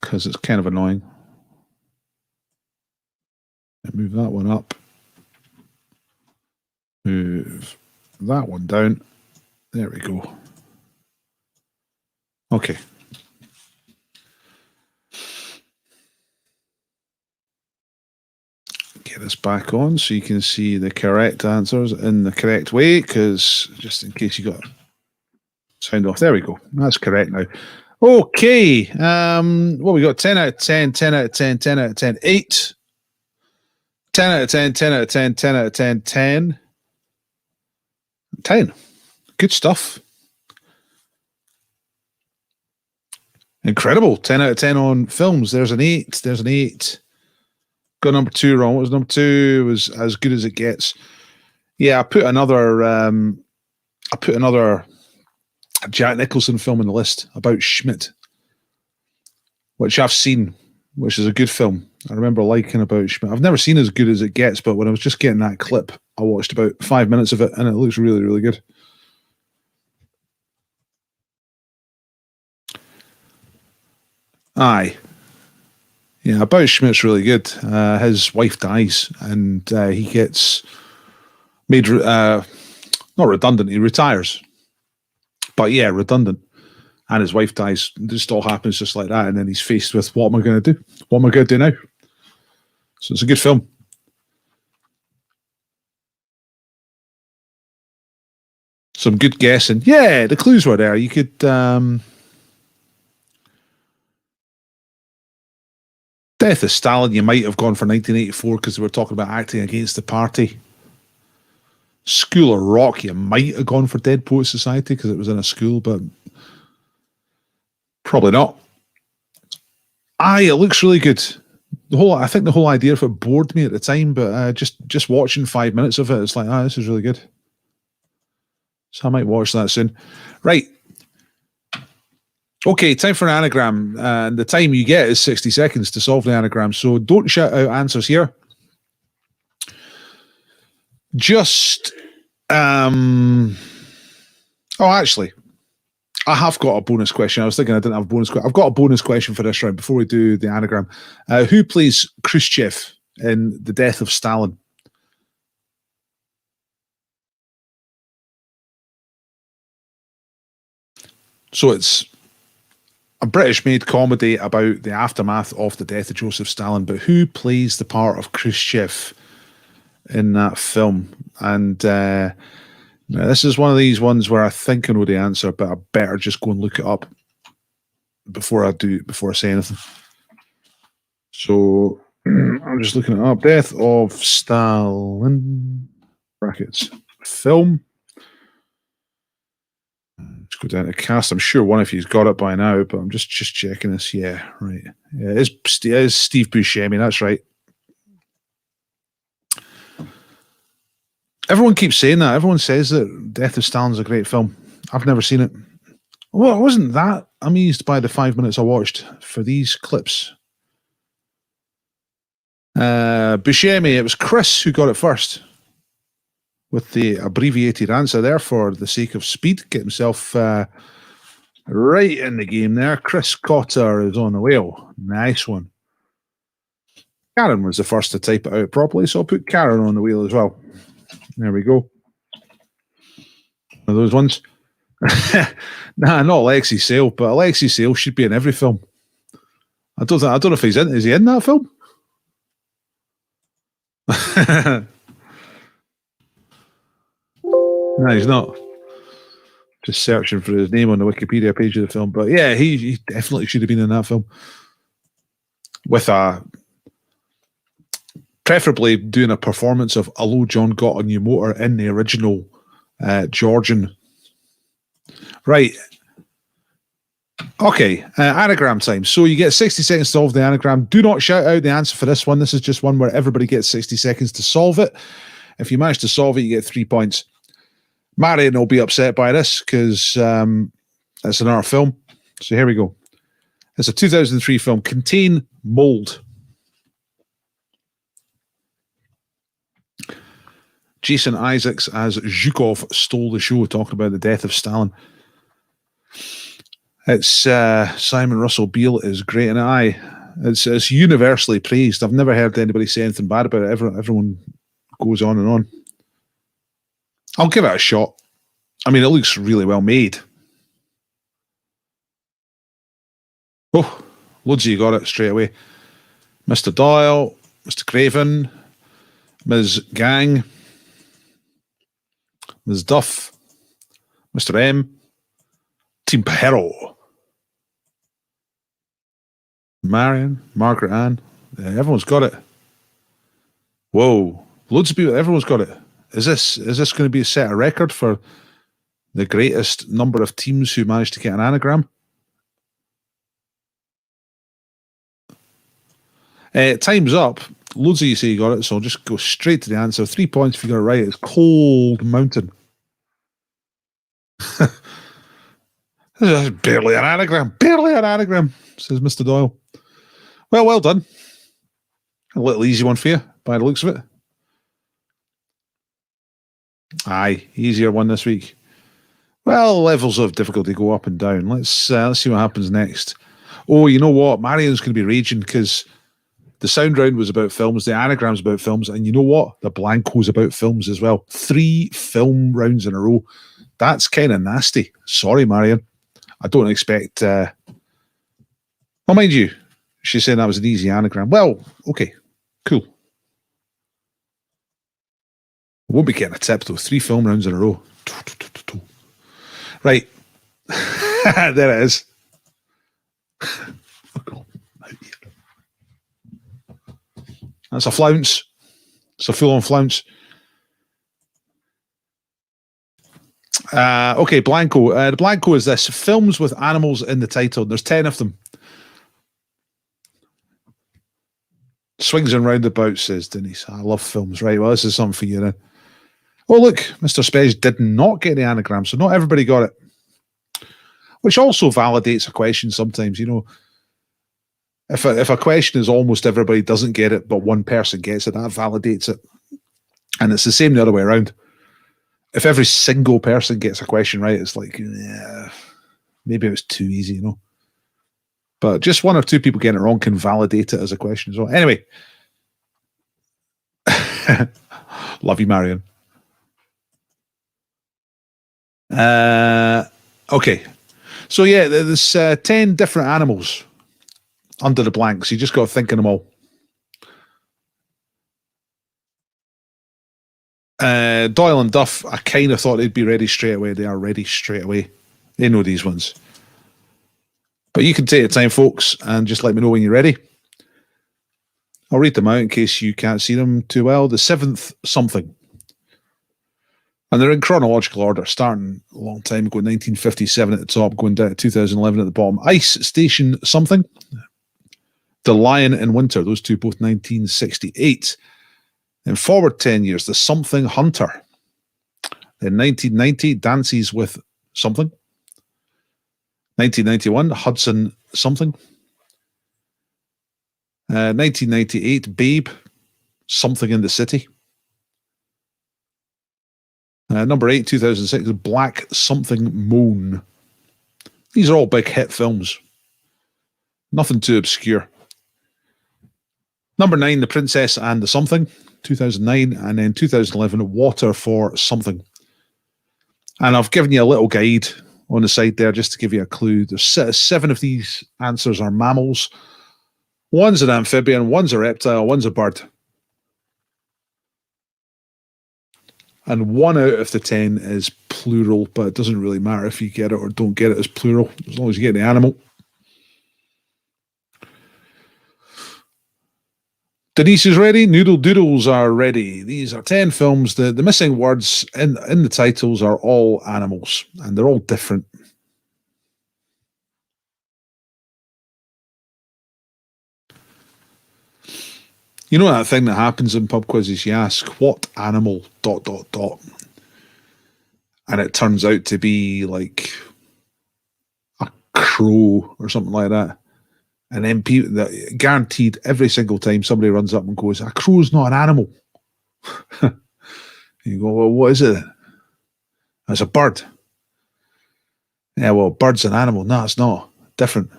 Because it's kind of annoying. Move that one up. Move that one down. There we go. Okay. Get this back on so you can see the correct answers in the correct way, because just in case you got sound off. There we go. That's correct now. Okay. What we got? 10 out of 10, 10 out of 10, 10 out of 10, 8. 10 out of 10, 10 out of 10, 10 out of 10, 10. 10. Good stuff. Incredible. 10 out of 10 on films. There's an 8. There's an 8. Got number 2 wrong. What was number 2? It was As Good as It Gets. Yeah, I put another Jack Nicholson film in the list about Schmidt, which I've seen, which is a good film. I remember liking About Schmidt. I've never seen As Good as It Gets, but when I was just getting that clip, I watched about 5 minutes of it, and it looks really, really good. Aye. Yeah, About Schmidt's really good. His wife dies, and he gets made, not redundant, he retires. But yeah, redundant. And his wife dies. It just all happens just like that, and then he's faced with, what am I going to do? What am I going to do now? So it's a good film. Some good guessing. Yeah, the clues were there. You could... Death of Stalin, you might have gone for 1984 because they were talking about acting against the party. School of Rock, you might have gone for Dead Poets Society because it was in a school, but probably not. Aye, it looks really good. I think the whole idea of it bored me at the time, but just watching 5 minutes of it, it's like, this is really good. So I might watch that soon. Right. Okay, time for an anagram. And the time you get is 60 seconds to solve the anagram. So don't shout out answers here. Just, actually, I have got a bonus question. I was thinking I didn't have a bonus question. I've got a bonus question for this round before we do the anagram. Who plays Khrushchev in The Death of Stalin? So it's a British-made comedy about the aftermath of the death of Joseph Stalin, but who plays the part of Khrushchev in that film? And this is one of these ones where I think I know the answer, but I better just go and look it up before I say anything. So I'm just looking it up. Death of Stalin, brackets, film. Let's go down to cast. I'm sure one of you's got it by now, but I'm just checking this. Yeah, right. Yeah, it is Steve Buscemi. That's right. Everyone keeps saying that. Everyone says that Death of Stalin's a great film. I've never seen it. Well, I wasn't that amused by the 5 minutes I watched for these clips. Buscemi, it was Chris who got it first with the abbreviated answer there for the sake of speed. Get himself right in the game there. Chris Cotter is on the wheel. Nice one. Karen was the first to type it out properly, so I'll put Karen on the wheel as well. There we go. One of those ones. Nah, not Alexi Sale, but Alexi Sale should be in every film. I don't know if he's in. Is he in that film? No, he's not. Just searching for his name on the Wikipedia page of the film. But yeah, he definitely should have been in that film. With preferably doing a performance of Hello John Got a New Motor in the original Georgian. Right. Okay, anagram time. So you get 60 seconds to solve the anagram. Do not shout out the answer for this one. This is just one where everybody gets 60 seconds to solve it. If you manage to solve it, you get 3 points. Marion will be upset by this because it's another film. So here we go. It's a 2003 film. Contain mold. Jason Isaacs as Zhukov stole the show, talking about the death of Stalin. It's Simon Russell Beale is great in it. It's universally praised. I've never heard anybody say anything bad about it. Everyone goes on and on. I'll give it a shot. I mean, it looks really well made. Oh, loads of you got it straight away. Mr. Doyle, Mr. Craven, Ms. Gang, Ms. Duff, Mr. M, Team Perro, Marion, Margaret Ann. Everyone's got it. Whoa, loads of people. Everyone's got it. Is this going to be a set a record for the greatest number of teams who managed to get an anagram? Time's up. Loads of you say you got it, so I'll just go straight to the answer. 3 points if you got it right. It's Cold Mountain. This is barely an anagram. Barely an anagram, says Mr. Doyle. Well done. A little easy one for you, by the looks of it. Aye, easier one this week. Well, levels of difficulty go up and down. Let's see what happens next. Oh, you know what? Marion's going to be raging because the sound round was about films, the anagram's about films, and you know what? The blanco's about films as well. 3 film rounds in a row. That's kind of nasty. Sorry, Marion. I don't expect... well, mind you, she's saying that was an easy anagram. Well, okay, cool. Won't be getting a tip, though. 3 film rounds in a row. Right. There it is. That's a flounce. It's a full-on flounce. Okay, Blanco. The Blanco is this. Films with animals in the title. There's 10 of them. Swings and roundabouts, says Denise. I love films. Right, well, this is something for you then. Oh, look, Mr. Spez did not get the anagram, so not everybody got it. Which also validates a question sometimes, you know. If a question is almost everybody doesn't get it, but one person gets it, that validates it. And it's the same the other way around. If every single person gets a question right, it's like, yeah, maybe it was too easy, you know. But just 1 or 2 people getting it wrong can validate it as a question as well. Anyway. Love you, Marion. Okay. So yeah, there's 10 different animals under the blanks. You just got to think of them all. Doyle and Duff, I kind of thought they'd be ready straight away. They are ready straight away. They know these ones. But you can take your time, folks, and just let me know when you're ready. I'll read them out in case you can't see them too well. The 7th something. And they're in chronological order, starting a long time ago, 1957 at the top, going down to 2011 at the bottom. Ice Station something. The Lion in Winter, those two both 1968. And forward 10 years, The Something Hunter, In 1990, Dances with Something. 1991, Hudson Something. 1998, Babe, Something in the City. Number 8, 2006, Black Something Moon. These are all big hit films. Nothing too obscure. Number 9, The Princess and the Something, 2009. And then 2011, Water for Something. And I've given you a little guide on the side there just to give you a clue. There's 7 of these answers are mammals. One's an amphibian, one's a reptile, one's a bird. And 1 out of the 10 is plural, but it doesn't really matter if you get it or don't get it as plural, as long as you get the animal. Denise is ready. Noodle Doodles are ready. These are 10 films. The missing words in the titles are all animals, and they're all different. You know that thing that happens in pub quizzes? You ask, what animal, ... And it turns out to be like a crow or something like that. And then people, guaranteed every single time somebody runs up and goes, a crow's not an animal. You go, well, what is it then? It's a bird. Yeah, well, bird's an animal. No, it's not. Different.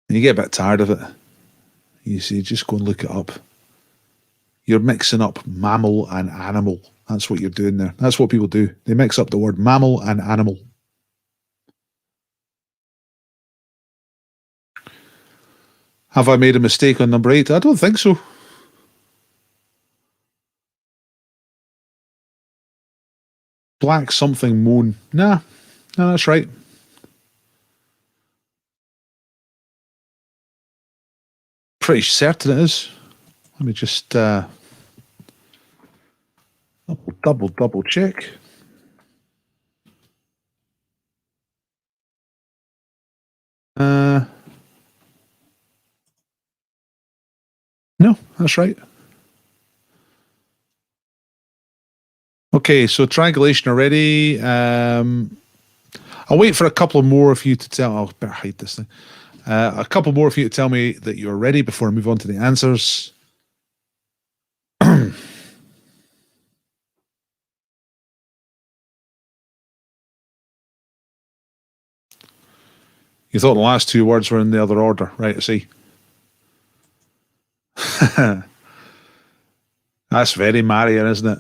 And you get a bit tired of it. You see, just go and look it up. You're mixing up mammal and animal. That's what you're doing there. That's what people do. They mix up the word mammal and animal. Have I made a mistake on number 8? I don't think so. Black something moon. Nah, no, that's right. Pretty certain it is. Let me just double check. No, that's right. Okay, so triangulation already. I'll wait for a couple more of you to tell. I'll better hide this thing. A couple more of you to tell me that you're ready before I move on to the answers. You thought the last 2 words were in the other order, right? I see. That's very Marian, isn't it?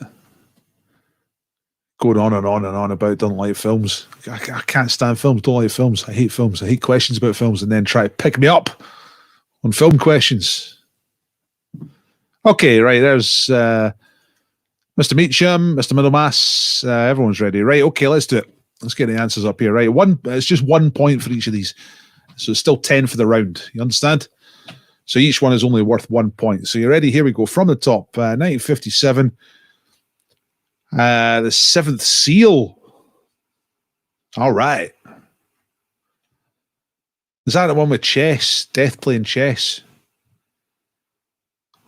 Going on and on and on about don't like films. I can't stand films, don't like films. I hate films. I hate questions about films and then try to pick me up on film questions. Okay, right, there's Mr. Meacham, Mr. Middlemass. Everyone's ready. Right, okay, let's do it. Let's get the answers up here. Right, it's just 1 point for each of these. So it's still 10 for the round. You understand? So each one is only worth 1 point. So you ready? Here we go. From the top, 1957. The Seventh Seal. All right. Is that the one with chess? Death playing chess?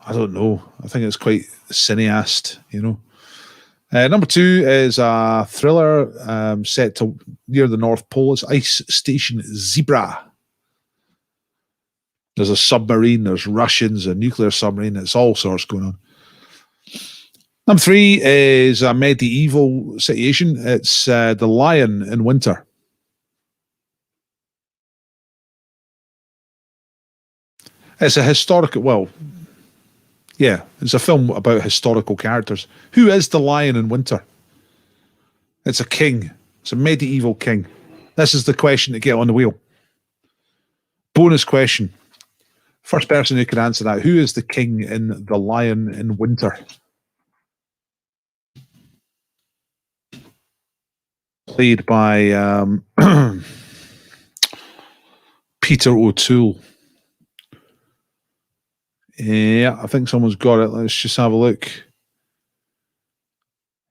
I don't know. I think it's quite cineast, you know. Number 2 is a thriller set to near the North Pole. It's Ice Station Zebra. There's a submarine, there's Russians, a nuclear submarine, it's all sorts going on. Number 3 is a medieval situation. It's The Lion in Winter. It's a historical, well, yeah, it's a film about historical characters. Who is the Lion in Winter? It's a king. It's a medieval king. This is the question to get on the wheel. Bonus question. First person who can answer that. Who is the king in The Lion in Winter? Played by Peter O'Toole. Yeah, I think someone's got it. Let's just have a look.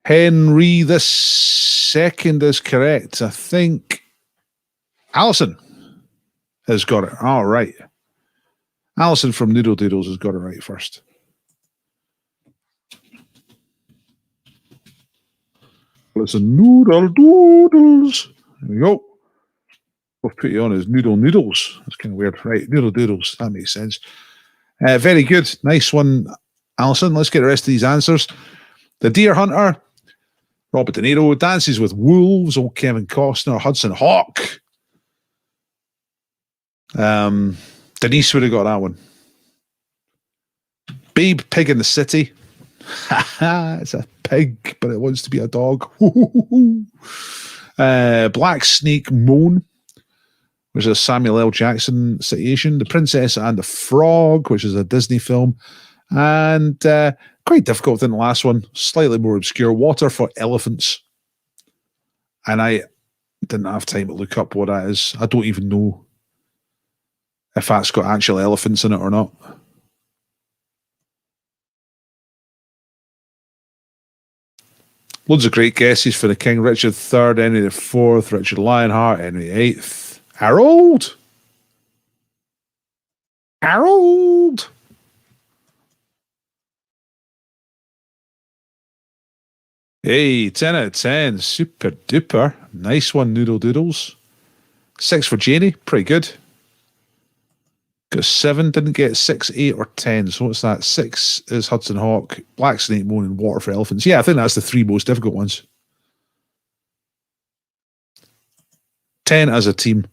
Henry II is correct. I think Alison has got it. All right. Alison from Noodle Doodles has got it right first. It's a noodle doodles. There we go. We'll put you on as noodle noodles. That's kind of weird. Right, noodle doodles. That makes sense. Very good. Nice one, Alison. Let's get the rest of these answers. The Deer Hunter. Robert De Niro. Dances with Wolves. Old Kevin Costner. Hudson Hawk. Denise would have got that one. Babe Pig in the City. It's a pig, but it wants to be a dog. Black Snake Moan, which is a Samuel L. Jackson citation. The Princess and the Frog, which is a Disney film. And quite difficult than the last one. Slightly more obscure. Water for Elephants. And I didn't have time to look up what that is. I don't even know if that's got actual elephants in it or not. Loads of great guesses for the King. Richard III, Henry IV, Richard Lionheart, Henry VIII. Harold! Harold! Hey, 10 out of 10. Super duper. Nice one, Noodle Doodles. 6 for Janie. Pretty good. Got 7. Didn't get 6, 8, or 10. So what's that? 6 is Hudson Hawk, Black Snake Moan, and Water for Elephants. Yeah, I think that's the 3 most difficult ones. 10 as a team.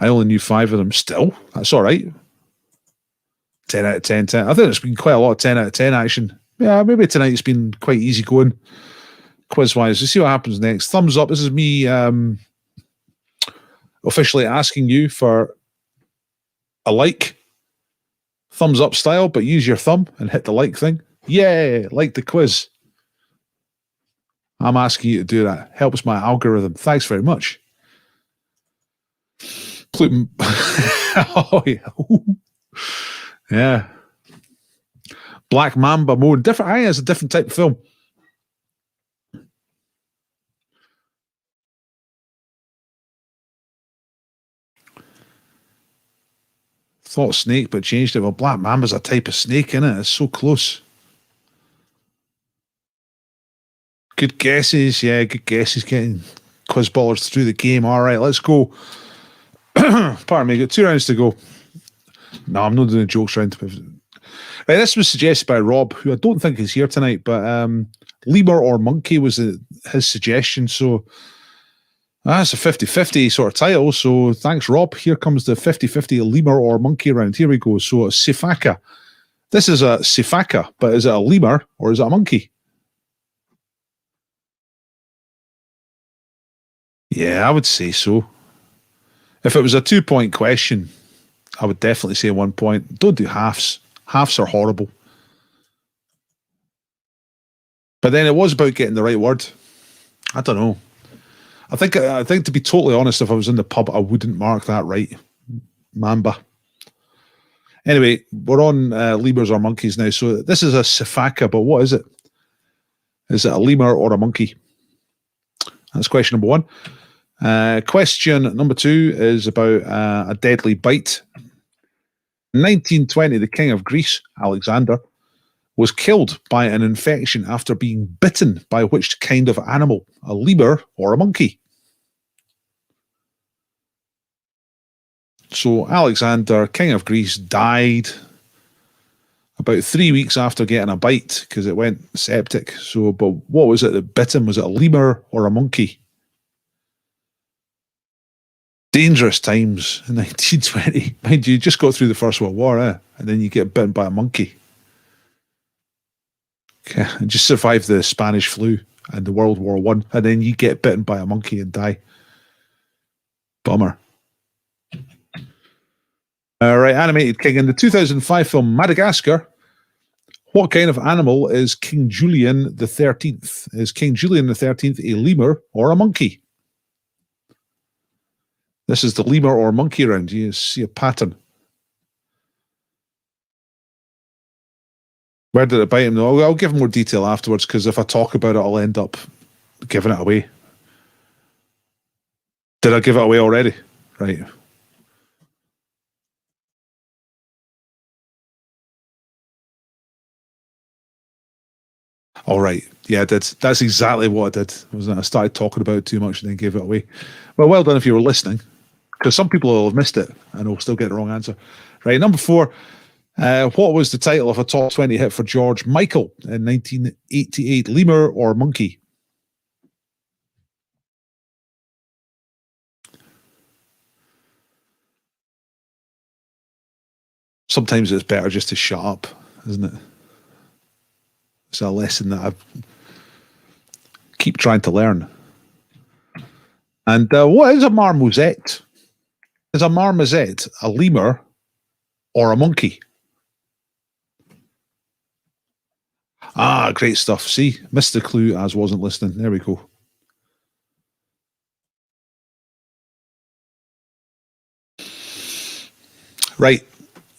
I only knew 5 of them. Still, that's all right. 10 out of 10, 10. I think it's been quite a lot of 10 out of 10 action. Yeah, maybe tonight's been quite easy going. Quiz-wise. We'll see what happens next. Thumbs up. This is me officially asking you for a like. Thumbs up style, but use your thumb and hit the like thing. Yeah, like the quiz. I'm asking you to do that. Helps my algorithm. Thanks very much. Oh, yeah. Yeah. Black Mamba mode. Different. I think it's a different type of film. Thought snake, but changed it. Well, Black Mamba's a type of snake, innit? It's so close. Good guesses. Yeah, good guesses. Getting quiz ballers through the game. All right, let's go. Pardon me, got 2 rounds to go. No, I'm not doing a jokes round. Right, this was suggested by Rob, who I don't think is here tonight, but lemur or monkey was his suggestion. So that's a 50-50 sort of title. So thanks, Rob. Here comes the 50-50 lemur or monkey round. Here we go. So sifaka. This is a sifaka, but is it a lemur or is it a monkey? Yeah, I would say so. If it was a 2-point question, I would definitely say 1 point. Don't do halves. Halves are horrible. But then it was about getting the right word. I don't know. I think to be totally honest, if I was in the pub, I wouldn't mark that right. Mamba. Anyway, we're on lemurs or monkeys now. So this is a sifaka, but what is it? Is it a lemur or a monkey? That's question number 1. Question number 2 is about a deadly bite. In 1920, the king of Greece, Alexander, was killed by an infection after being bitten by which kind of animal? A lemur or a monkey? So Alexander, king of Greece, died about 3 weeks after getting a bite because it went septic. So, but what was it that bit him? Was it a lemur or a monkey? Dangerous times in 1920. Mind you, just got through the First World War, and then you get bitten by a monkey. Okay, and just survive the Spanish flu and the World War I, and then you get bitten by a monkey and die. Bummer. All right, animated king. In the 2005 film Madagascar, what kind of animal is King Julian the 13th? Is King Julian the 13th a lemur or a monkey? This is the lemur or monkey round. You see a pattern. Where did it bite him? No, I'll give more detail afterwards because if I talk about it, I'll end up giving it away. Did I give it away already? Right. All right. Yeah, I did. That's exactly what I did. Wasn't it? I started talking about it too much and then gave it away. Well done if you were listening, because some people will have missed it and will still get the wrong answer. Right, number 4. What was the title of a top 20 hit for George Michael in 1988? Lemur or Monkey? Sometimes it's better just to shut up, isn't it? It's a lesson that I keep trying to learn. And what is a marmoset? Is a marmoset a lemur or a monkey? Ah, great stuff. See, missed the clue as wasn't listening. There we go. Right.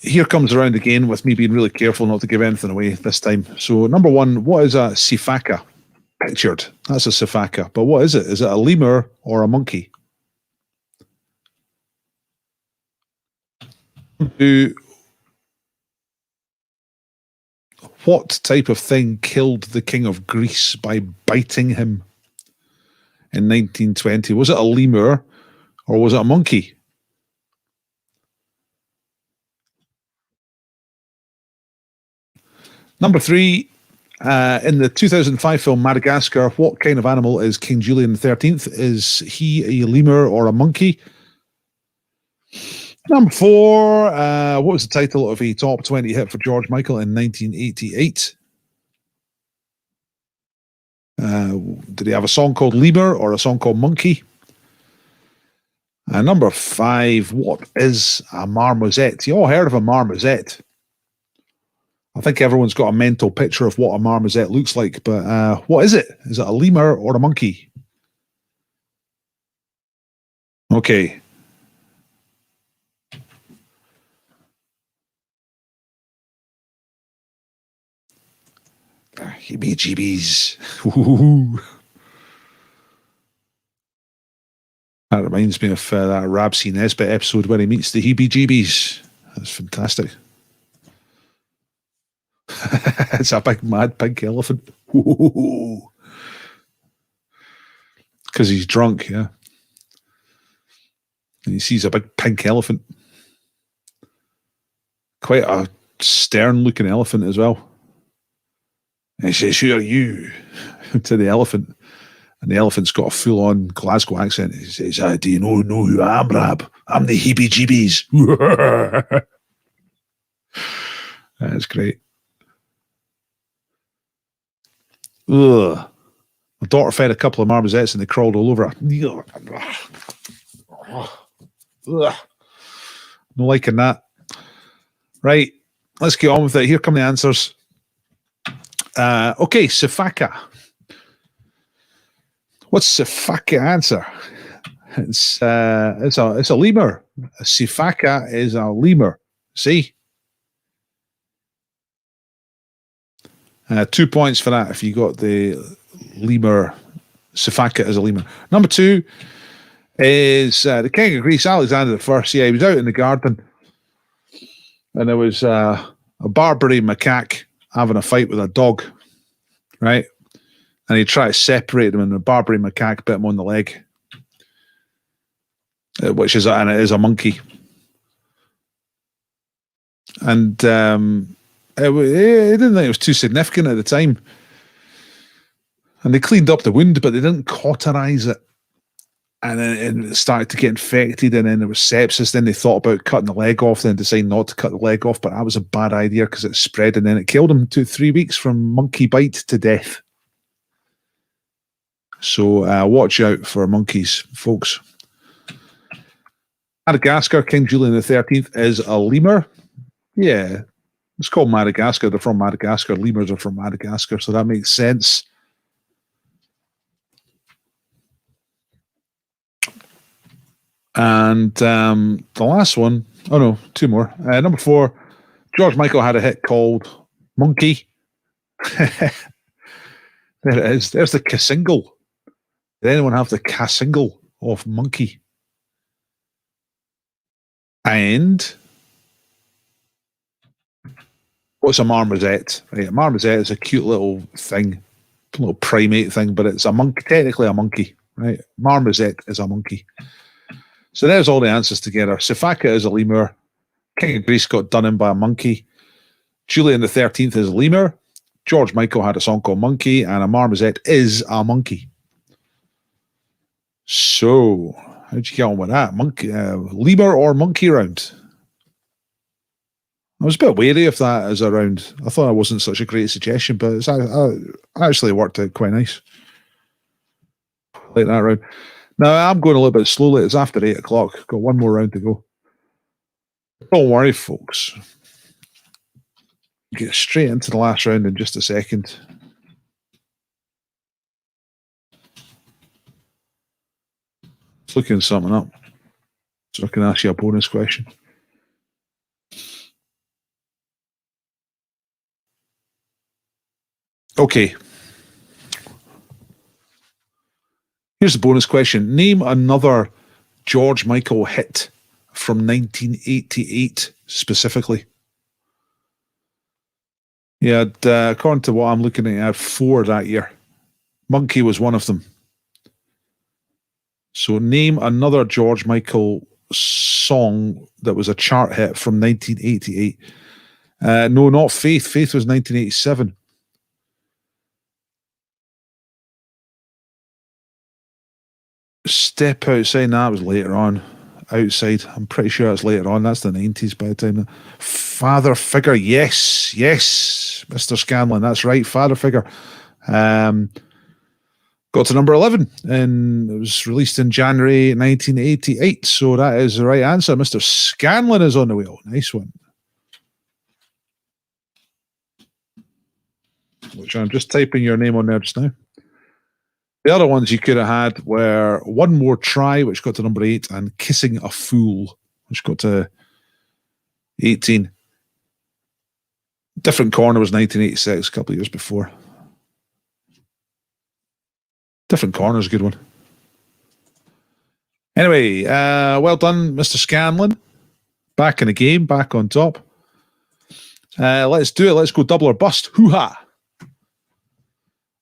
Here comes around again with me being really careful not to give anything away this time. So, number 1, what is a sifaka? Pictured. That's a sifaka. But what is it? Is it a lemur or a monkey? What type of thing killed the king of Greece by biting him in 1920? Was it a lemur or was it a monkey? Number 3, in the 2005 film Madagascar, what kind of animal is King Julian XIII? Is he a lemur or a monkey? Number 4, what was the title of a top 20 hit for George Michael in 1988? Did he have a song called Lemur or a song called Monkey? And number 5, what is a marmoset? You all heard of a marmoset. I think everyone's got a mental picture of what a marmoset looks like, but what is it? Is it a lemur or a monkey? Okay. Heebie-jeebies. That reminds me of that Rabsy Nesbitt episode where he meets the heebie-jeebies. That's fantastic. It's a big mad pink elephant. Because he's drunk, yeah. And he sees a big pink elephant. Quite a stern-looking elephant as well. And he says, "Who are you?" to the elephant. And the elephant's got a full-on Glasgow accent. He says, "Do you know who I am, Rab? I'm the heebie-jeebies." That's great. Ugh. My daughter fed a couple of marmosets and they crawled all over her. Ugh. No liking that. Right, let's get on with it. Here come the answers. Okay, sifaka. What's sifaka answer? It's a lemur. A sifaka is a lemur. See? 2 points for that if you got the lemur. Sifaka as a lemur. Number 2 is the king of Greece, Alexander I. Yeah, he was out in the garden and there was a Barbary macaque having a fight with a dog, right? And he tried to separate them, and the Barbary macaque bit him on the leg, which is and it is a monkey. And he didn't think it was too significant at the time. And they cleaned up the wound, but they didn't cauterize it. And then it started to get infected, and then there was sepsis. Then they thought about cutting the leg off, then decided not to cut the leg off, but that was a bad idea because it spread, and then it killed him 2-3 weeks from monkey bite to death. So watch out for monkeys, folks. Madagascar, King Julian XIII is a lemur. Yeah, it's called Madagascar. They're from Madagascar. Lemurs are from Madagascar, so that makes sense. And the last one, oh no, 2 more. Number 4, George Michael had a hit called Monkey. There it is. There's the K-single. Did anyone have the K-single of Monkey? And what's a marmoset? Right, a marmoset is a cute little thing. little primate thing, but it's a monkey, technically a monkey, right? Marmoset is a monkey. So there's all the answers together. Sifaka is a lemur. King of Greece got done in by a monkey. Julian the 13th is a lemur. George Michael had a song called Monkey, and a marmoset is a monkey. So, how'd you get on with that? Monkey, lemur or monkey round? I was a bit wary of that as a round. I thought it wasn't such a great suggestion, but it's actually worked out quite nice. Like that round. Now, I'm going a little bit slowly. It's after 8 o'clock. Got one more round to go. Don't worry, folks. Get straight into the last round in just a second. Just looking something up so I can ask you a bonus question. Okay. Here's the bonus question. Name another George Michael hit from 1988 specifically. Yeah, according to what I'm looking at, I had 4 that year. Monkey was one of them. So name another George Michael song that was a chart hit from 1988. No, not Faith. Faith was 1987. Step Outside. Nah, that was later on. Outside. I'm pretty sure it's later on. That's the 90s by the time. Father Figure. Yes. Yes. Mr. Scanlon. That's right. Father Figure. Got to number 11, and it was released in January 1988. So that is the right answer. Mr. Scanlon is on the wheel. Nice one. Which I'm just typing your name on there just now. The other ones you could have had were One More Try, which got to number 8, and Kissing a Fool, which got to 18. Different Corner was 1986, a couple of years before. Different Corner is a good one. Anyway, well done, Mr. Scanlon. Back in the game, back on top. Let's do it. Let's go double or bust. Hoo-ha!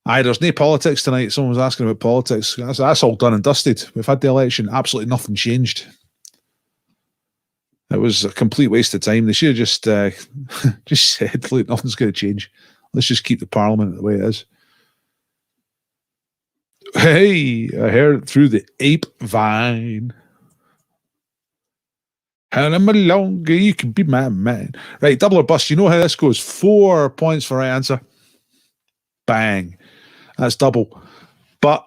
Aye, there's no politics tonight. Someone was asking about politics. That's all done and dusted. We've had the election. Absolutely nothing changed. It was a complete waste of time. They should have just said, look, nothing's going to change. Let's just keep the parliament the way it is. Hey, I heard it through the ape vine. How much longer you can be my man. Right, double or bust. You know how this goes. 4 points for right answer. Bang. That's double. But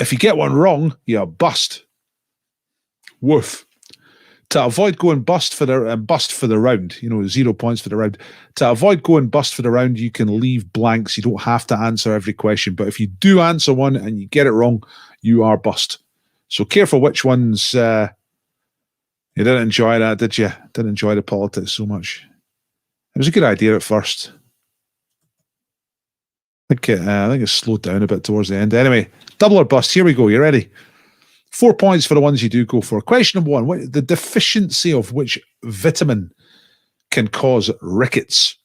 if you get one wrong, you're bust. Woof. To avoid going bust for the round, 0 points for the round. To avoid going bust for the round, you can leave blanks. You don't have to answer every question. But if you do answer one and you get it wrong, you are bust. So careful which ones. You didn't enjoy that, did you? Didn't enjoy the politics so much. It was a good idea at first. I think it slowed down a bit towards the end. Anyway, double or bust. Here we go. You ready? 4 points for the ones you do go for. Question number 1. The deficiency of which vitamin can cause rickets?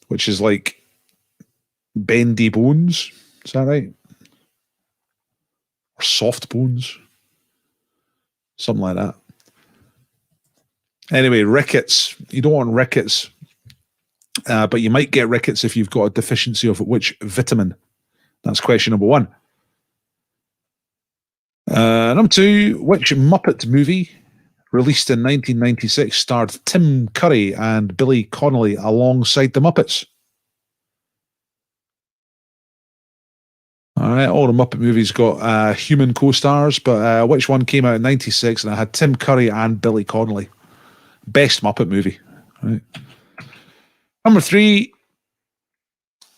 Which is like bendy bones. Is that right? Or soft bones? Something like that. Anyway, rickets. You don't want rickets. But you might get rickets if you've got a deficiency of which vitamin. That's question number 1. Number 2, which Muppet movie released in 1996 starred Tim Curry and Billy Connolly alongside the Muppets? All right, all the Muppet movies got human co-stars, but which one came out in 96 and it had Tim Curry and Billy Connolly? Best Muppet movie. All right. Number 3,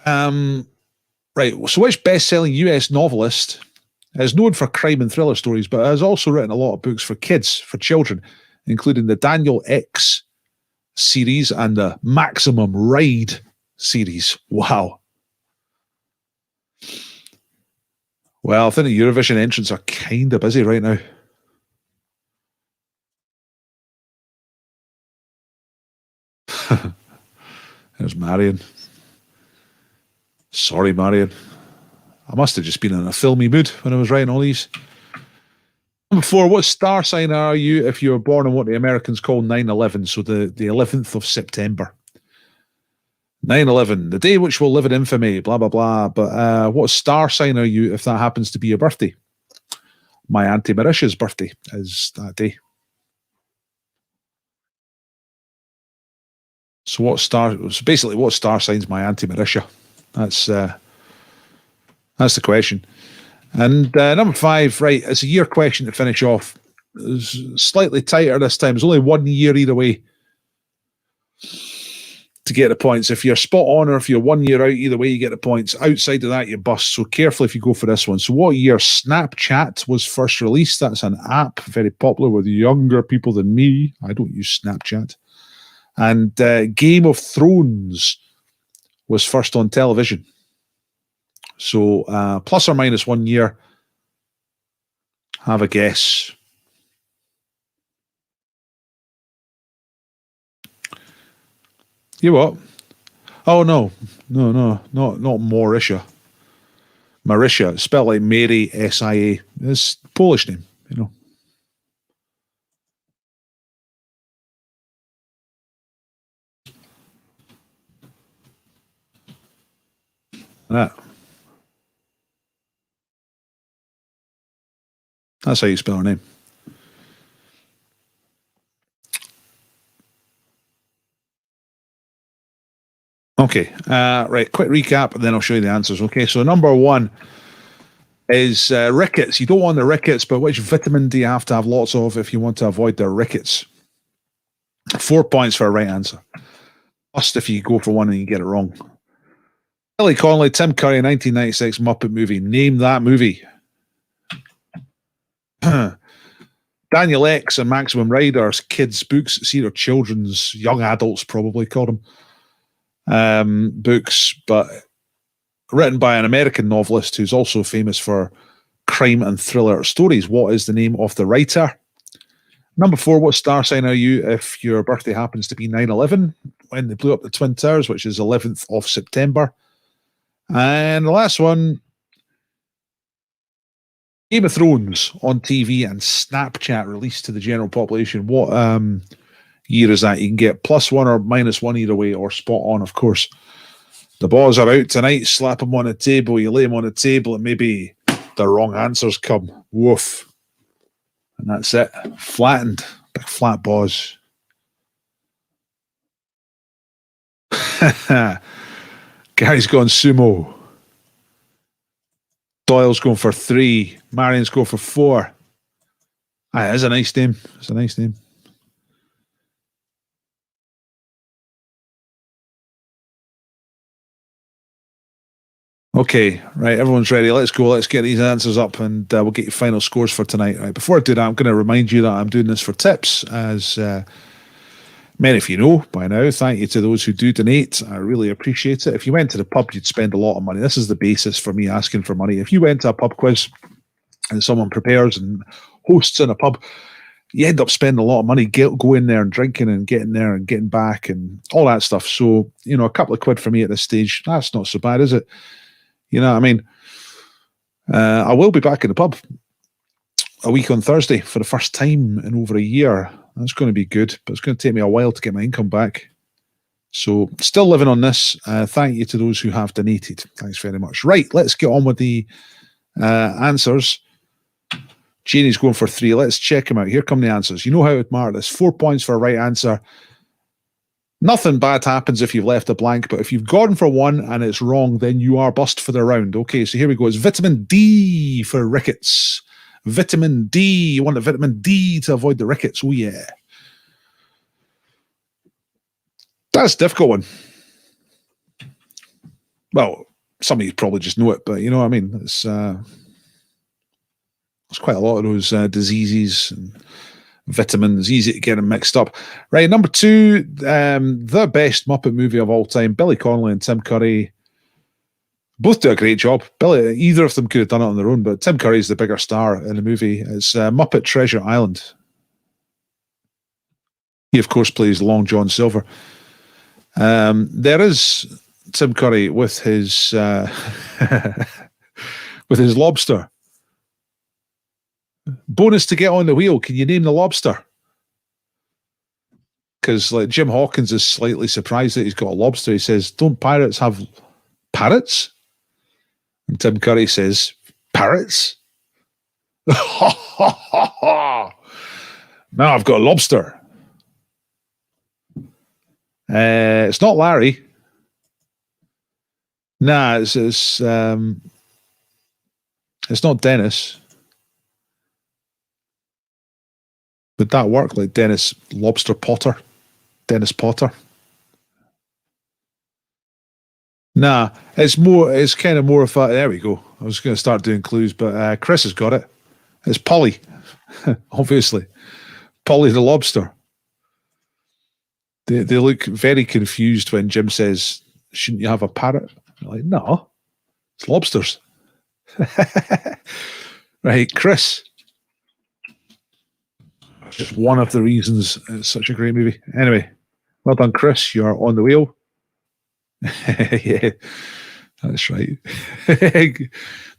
right, so which best-selling US novelist is known for crime and thriller stories, but has also written a lot of books for kids, for children, including the Daniel X series and the Maximum Ride series? Wow. Well, I think the Eurovision entrants are kind of busy right now. There's Marion. Sorry, Marion. I must have just been in a filmy mood when I was writing all these. Number 4, what star sign are you if you were born on what the Americans call 9/11, so the 11th of September? 9/11, the day which will live in infamy, blah, blah, blah. But what star sign are you if that happens to be your birthday? My Auntie Marisha's birthday is that day. So what star sign's my Auntie Marisha? That's the question. And number 5, right, it's a year question to finish off. It's slightly tighter this time. It's only 1 year either way to get the points. If you're spot on or if you're 1 year out, either way you get the points. Outside of that, you bust. So careful if you go for this one. So what year Snapchat was first released? That's an app, very popular with younger people than me. I don't use Snapchat. And Game of Thrones was first on television. So plus or minus 1 year. Have a guess. You what? Oh no, not Marisha. Marisha, spelled like Mary, S-I-A. It's a Polish name, you know. That's how you spell her name. Okay, right, quick recap, and then I'll show you the answers. Okay, so number 1 is rickets. You don't want the rickets, but which vitamin do you have to have lots of if you want to avoid the rickets? 4 points for a right answer. Plus if you go for one and you get it wrong. Billy Connolly, Tim Curry, 1996 Muppet movie. Name that movie. Daniel X and Maximum Riders, kids' books. See, they're children's, young adults probably call them. Books, but written by an American novelist who's also famous for crime and thriller stories. What is the name of the writer? Number 4, what star sign are you if your birthday happens to be 9/11, when they blew up the Twin Towers, which is 11th of September? And the last one, Game of Thrones on TV and Snapchat released to the general population. What year is that? You can get plus 1 or minus 1 either way, or spot on, of course. The balls are out tonight. Slap them on the table. You lay them on the table, and maybe the wrong answers come. Woof. And that's it. Flattened. Big flat balls. Gary's gone sumo. Doyle's going for 3. Marion's going for 4. That is a nice name. It's a nice name. Okay, right, everyone's ready. Let's go. Let's get these answers up, and we'll get your final scores for tonight. Right, before I do that, I'm going to remind you that I'm doing this for tips, as many of you know by now. Thank you to those who do donate. I really appreciate it. If you went to the pub, you'd spend a lot of money. This is the basis for me asking for money. If you went to a pub quiz and someone prepares and hosts in a pub, you end up spending a lot of money going there and drinking and getting there and getting back and all that stuff. So, you know, a couple of quid for me at this stage, that's not so bad, is it? You know what I mean? I will be back in the pub a week on Thursday for the first time in over a year. That's going to be good, but it's going to take me a while to get my income back. So still living on this. Thank you to those who have donated. Thanks very much. Right, let's get on with the answers. Janie's going for 3. Let's check them out. Here come the answers. You know how it matters. 4 points for a right answer. Nothing bad happens if you've left a blank, but if you've gone for 1 and it's wrong, then you are bust for the round. Okay, so here we go. It's vitamin D for rickets. Vitamin D. You want the vitamin D to avoid the rickets. Oh, yeah. That's a difficult one. Well, some of you probably just know it, but you know what I mean? It's there's quite a lot of those diseases and vitamins, easy to get them mixed up. Right, number 2, the best Muppet movie of all time, Billy Connolly and Tim Curry. Both do a great job. Either of them could have done it on their own, but Tim Curry's the bigger star in the movie. It's Muppet Treasure Island. He, of course, plays Long John Silver. There is Tim Curry with his with his lobster. Bonus to get on the wheel. Can you name the lobster? Because like Jim Hawkins is slightly surprised that he's got a lobster. He says, "Don't pirates have parrots?" And Tim Curry says, "Parrots." Now I've got a lobster. It's not Larry. Nah, it's not Dennis. Would that work? Like Dennis Lobster Potter? Dennis Potter? Nah, it's kind of more of a, there we go. I was going to start doing clues, but Chris has got it. It's Polly, obviously. Polly the lobster. They look very confused when Jim says, "Shouldn't you have a parrot?" They're like, no, it's lobsters. Right, Chris. Just one of the reasons it's such a great movie. Anyway, well done, Chris. You're on the wheel. Yeah, that's right. The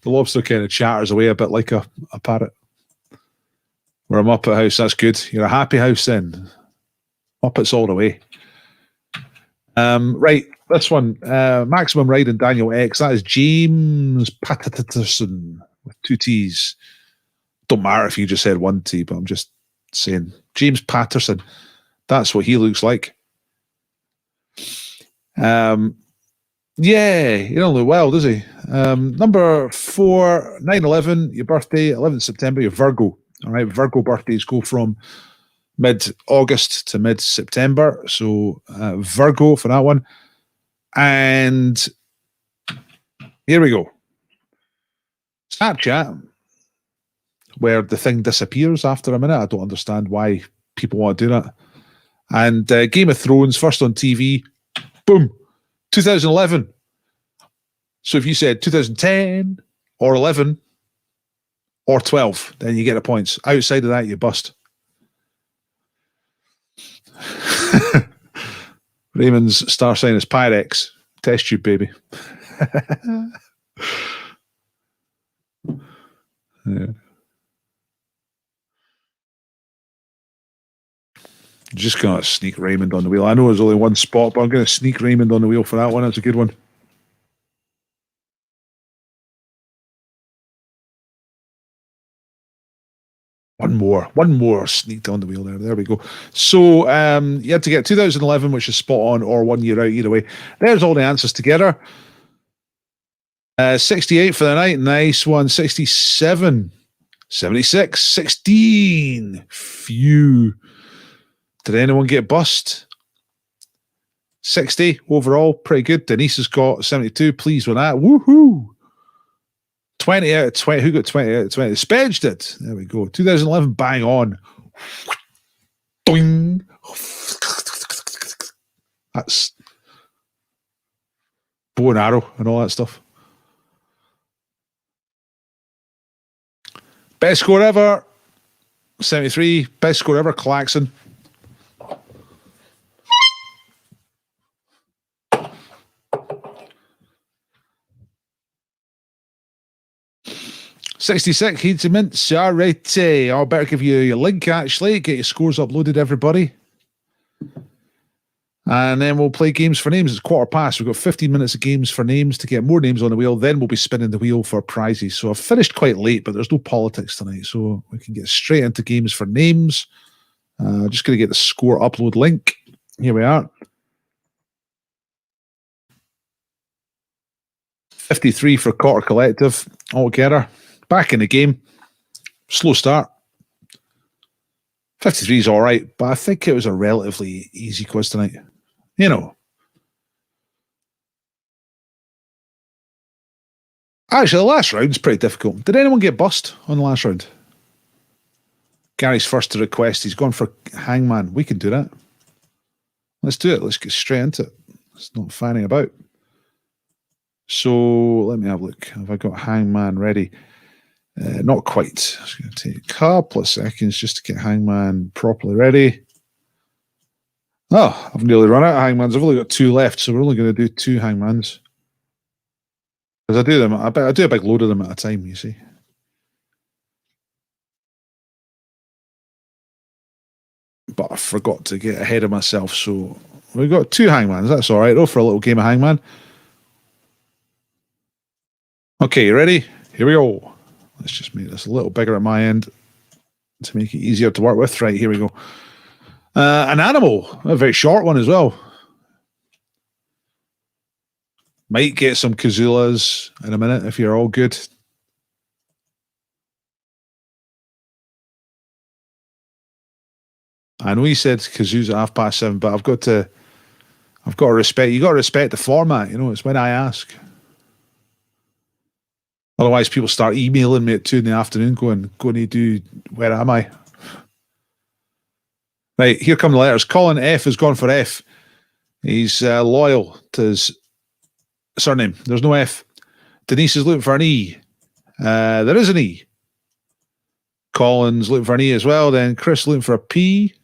lobster kind of chatters away a bit like a parrot. We're a Muppet house. That's good. You're a happy house then. Muppets all the way. Right, this one. Maximum Ride and Daniel X. That is James Patterson with 2 T's. Don't matter if you just said 1 T, but I'm just saying James Patterson. That's what he looks like. Yeah, he don't look well, does he? Number 4, 9/11, your birthday, 11th September, you're Virgo. All right, Virgo birthdays go from mid-August to mid-September. So Virgo for that one. And here we go. Snapchat, where the thing disappears after a minute. I don't understand why people want to do that. And Game of Thrones, first on TV. Boom. 2011. So if you said 2010 or 11 or 12, then you get the points. Outside of that, you bust. Raymond's star sign is Pyrex. Test tube, baby. Yeah. Just going to sneak Raymond on the wheel. I know there's only one spot, but I'm going to sneak Raymond on the wheel for that one. That's a good one. One more sneaked on the wheel there. There we go. So you had to get 2011, which is spot on, or 1 year out, either way. There's all the answers together. 68 for the night. Nice one. 67. 76. 16. Phew. Did anyone get bust? 60 overall. Pretty good. Denise has got 72. Pleased with that. Woohoo. 20 out of 20. Who got 20 out of 20? Spedged it. There we go. 2011, bang on. Doing. That's bow and arrow and all that stuff. Best score ever. 73. Best score ever. Klaxon. $66, heeds and mints. All right. I'll better give you your link, actually. Get your scores uploaded, everybody. And then we'll play games for names. It's 1:15. We've got 15 minutes of games for names to get more names on the wheel. Then we'll be spinning the wheel for prizes. So I've finished quite late, but there's no politics tonight. So we can get straight into games for names. Just going to get the score upload link. Here we are. 53 for Cotter Collective altogether. Back in the game. Slow start. 53 is all right, but I think it was a relatively easy quiz tonight. You know. Actually, the last round's pretty difficult. Did anyone get bust on the last round? Gary's first to request. He's gone for Hangman. We can do that. Let's do it. Let's get straight into it. It's not fanning about. So let me have a look. Have I got Hangman ready? Not quite. It's going to take a couple of seconds just to get Hangman properly ready. Oh, I've nearly run out of hangmans. I've only got 2 left, so we're only going to do 2 hangmans. Because I do them, I do a big load of them at a time, you see. But I forgot to get ahead of myself, so we've got 2 hangmans. That's all right, though, for a little game of hangman. Okay, you ready? Here we go. Let's just make this a little bigger at my end to make it easier to work with. Right, here we go. An animal, a very short one as well. Might get some Kazulas in a minute if you're all good. I know he said Kazoos at 7:30, but I've got to respect. You got to respect the format. You know, it's when I ask. Otherwise, people start emailing me at 2 PM going to do. Where am I? Right, here come the letters. Colin F has gone for F. He's loyal to his surname. There's no F. Denise is looking for an E. There is an E. Colin's looking for an E as well. Then Chris looking for a P.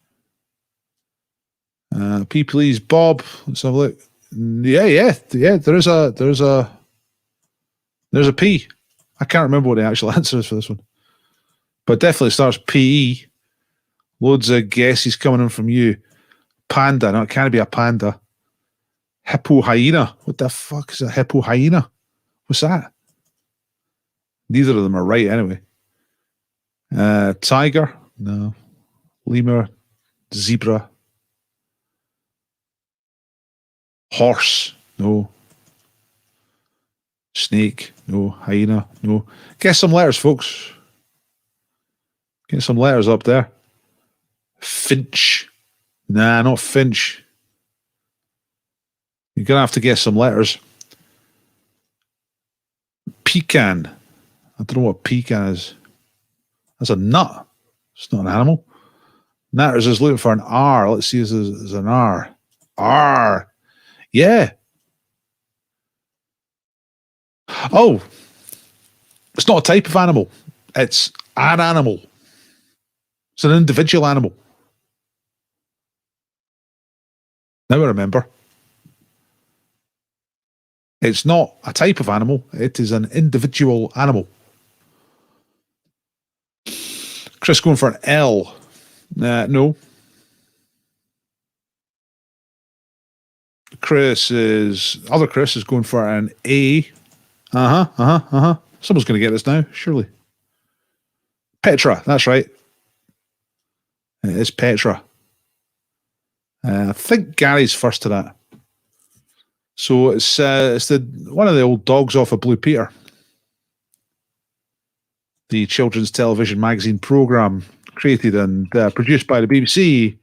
P, please, Bob. Let's have a look. Yeah. There's a P. I can't remember what the actual answer is for this one, but definitely starts PE. Loads of guesses coming in from you. Panda. No, it can't be a panda. Hippo hyena. What the fuck is a hippo hyena? What's that? Neither of them are right anyway. Tiger. No. Lemur. Zebra. Horse. No. Snake. No. Hyena. No. Guess some letters, folks. Get some letters up there. Finch. Nah, not Finch. You're going to have to guess some letters. Pecan. I don't know what pecan is. That's a nut. It's not an animal. Natters is looking for an R. Let's see if there's an R. R. Yeah. Oh. It's not a type of animal. It's an animal. It's an individual animal. Now I remember. It's not a type of animal. It is an individual animal. Chris going for an L. No. Chris is going for an A. Someone's going to get this now, surely. Petra, that's right. It is Petra. I think Gary's first to that. So it's one of the old dogs off of Blue Peter, the children's television magazine program created and produced by the BBC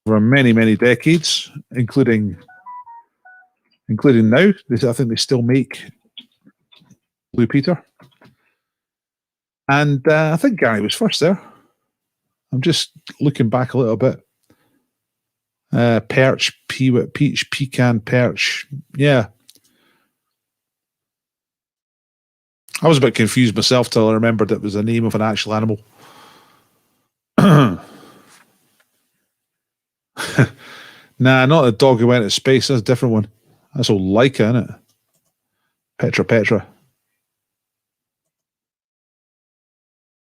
over many, many decades, including now. I think they still make Blue Peter. And I think Gary was first there. I'm just looking back a little bit. Perch, peewit, peach, pecan, perch. Yeah. I was a bit confused myself till I remembered it was the name of an actual animal. Nah, not the dog who went to space. That's a different one. That's old Laika, isn't it? Petra.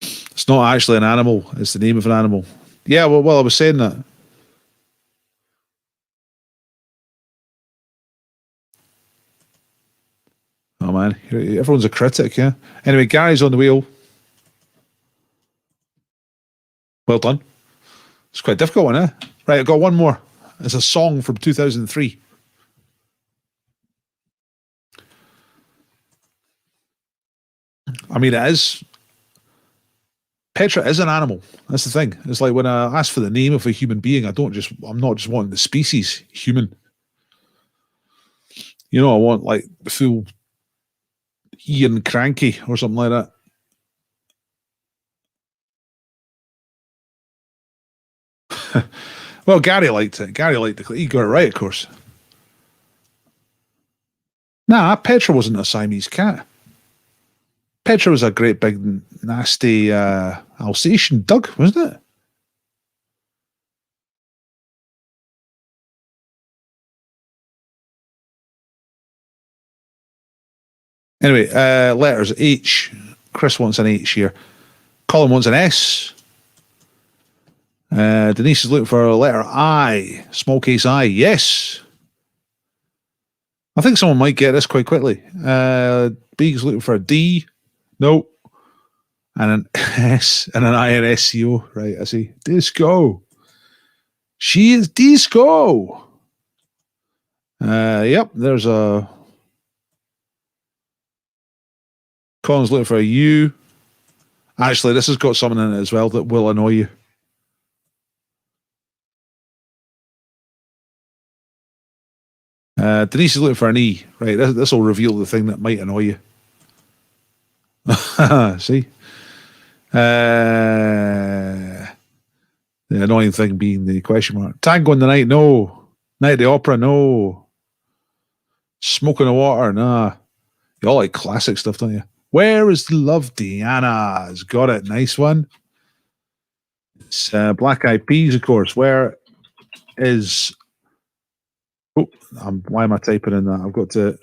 It's not actually an animal. It's the name of an animal. Yeah, well, I was saying that. Oh, man. Everyone's a critic, yeah? Anyway, Gary's on the wheel. Well done. It's quite a difficult one, eh? Right, I've got one more. It's a song from 2003. I mean, it is. Petra is an animal. That's the thing. It's like when I ask for the name of a human being, I'm not just wanting the species, human. You know, I want like the full Ian Cranky or something like that. Well, Gary liked it. He got it right, of course. Nah, Petra wasn't a Siamese cat. Petra was a great big nasty Alsatian dog, wasn't it? Anyway, letters H. Chris wants an H here. Colin wants an S. Denise is looking for a letter I. Small case I. Yes. I think someone might get this quite quickly. Big's looking for a D. No. And an S and an INSCO. Right, I see. Disco. She is disco. Yep, there's a... Colin's looking for a U. Actually, this has got something in it as well that will annoy you. Denise is looking for an E. Right, this will reveal the thing that might annoy you. See? The annoying thing being the question mark. Tango in the Night, no. Night at the Opera, no. Smoke in the Water, nah. You all like classic stuff, don't you? Where is the Love? Diana's got it. Nice one. It's Black Eyed Peas, of course. Where is... Oh, why am I typing in that? I've got to...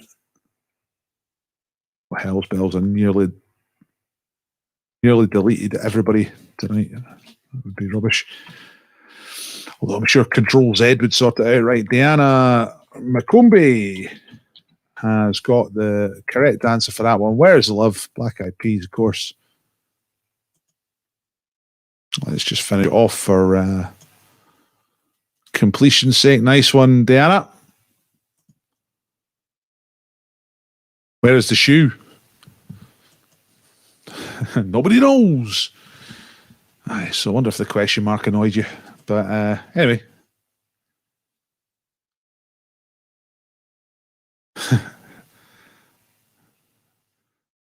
What hell's bells? I nearly deleted everybody tonight. That would be rubbish. Although I'm sure Control Z would sort it out. Right, Diana Macombe has got the correct answer for that one. Where's the Love? Black Eyed Peas, of course. Let's just finish it off for completion's sake. Nice one, Diana. Where is the shoe? Nobody knows. Aye, so I wonder if the question mark annoyed you. But anyway.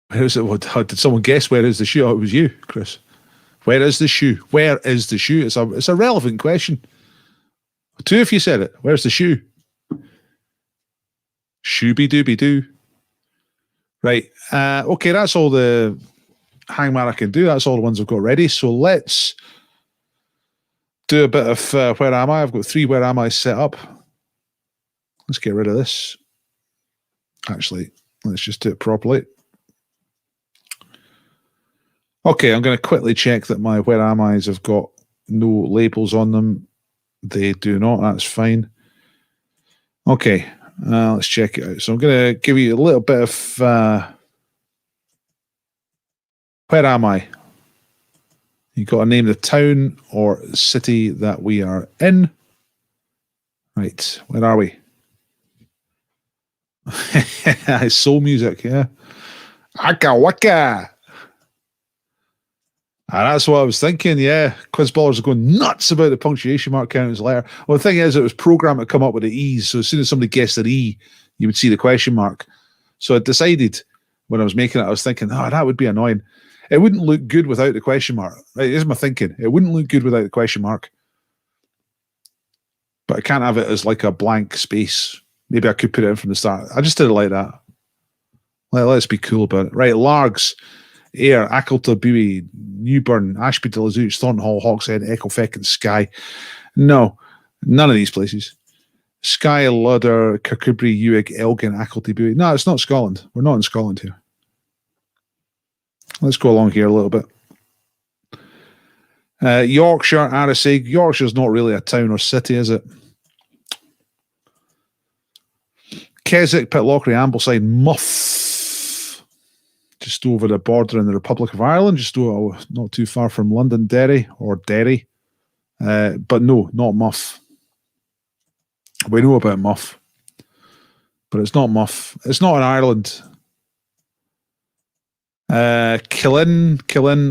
Where is it? Did someone guess where is the shoe? Oh, it was you, Chris. Where is the shoe? Where is the shoe? It's a relevant question. Two if you said it. Where's the shoe? Shooby dooby doo. Right. Okay, that's all the hangman I can do. That's all the ones I've got ready. So let's do a bit of where am I? I've got 3 where am I set up. Let's get rid of this. Actually, let's just do it properly. Okay, I'm going to quickly check that my where am I's have got no labels on them. They do not. That's fine. Okay, let's check it out. So I'm going to give you a little bit of where am I? You've got to name the town or city that we are in. Right, where are we? It's soul music, yeah. Aka waka. That's what I was thinking, yeah. Quiz ballers are going nuts about the punctuation mark count as a letter. Well, the thing is, it was programmed to come up with the E's, so as soon as somebody guessed an E, you would see the question mark. So I decided, when I was making it, I was thinking, oh, that would be annoying. It wouldn't look good without the question mark. Right, here's my thinking. It wouldn't look good without the question mark. But I can't have it as like a blank space. Maybe I could put it in from the start. I just did it like that. Let's be cool about it. Right, Largs. Ayr, Ackleton, Buie, Newburn, Ashby de la Zouch, Thornton Hall, Hawkshead, Ecclefechan, and Skye. No, none of these places. Skye, Ludder, Kirkcudbright, Ewig, Elgin, Ackleton, Buie. No, it's not Scotland. We're not in Scotland here. Let's go along here a little bit. Yorkshire, Arisaig. Yorkshire's not really a town or city, is it? Keswick, Pitlochry, Ambleside, Muff. Just over the border in the Republic of Ireland, just not too far from London, Derry. But no, not Muff. We know about Muff, but it's not Muff. It's not in Ireland. Killin,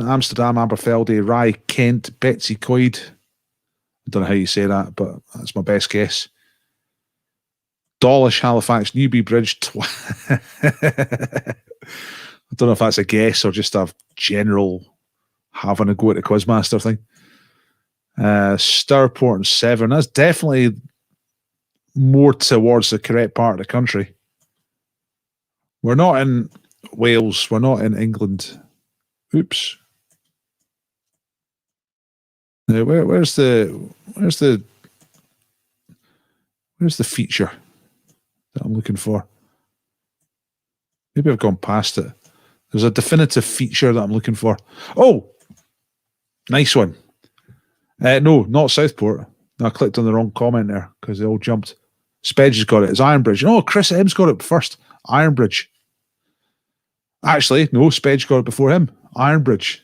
Amsterdam, Aberfeldy, Rye, Kent, Betsy Coyd. I don't know how you say that, but that's my best guess. Dawlish, Halifax, Newbury I don't know if that's a guess or just a general having a go at the Quizmaster thing. Stourport and Severn. That's definitely more towards the correct part of the country. We're not in Wales. We're not in England. Oops. Where's the feature that I'm looking for? Maybe I've gone past it. There's a definitive feature that I'm looking for. Oh, nice one. No, not Southport. No, I clicked on the wrong comment there because they all jumped. Spedge has got it. It's Ironbridge. Oh, Chris M's got it first. Ironbridge. Actually, no, Spedge got it before him. Ironbridge.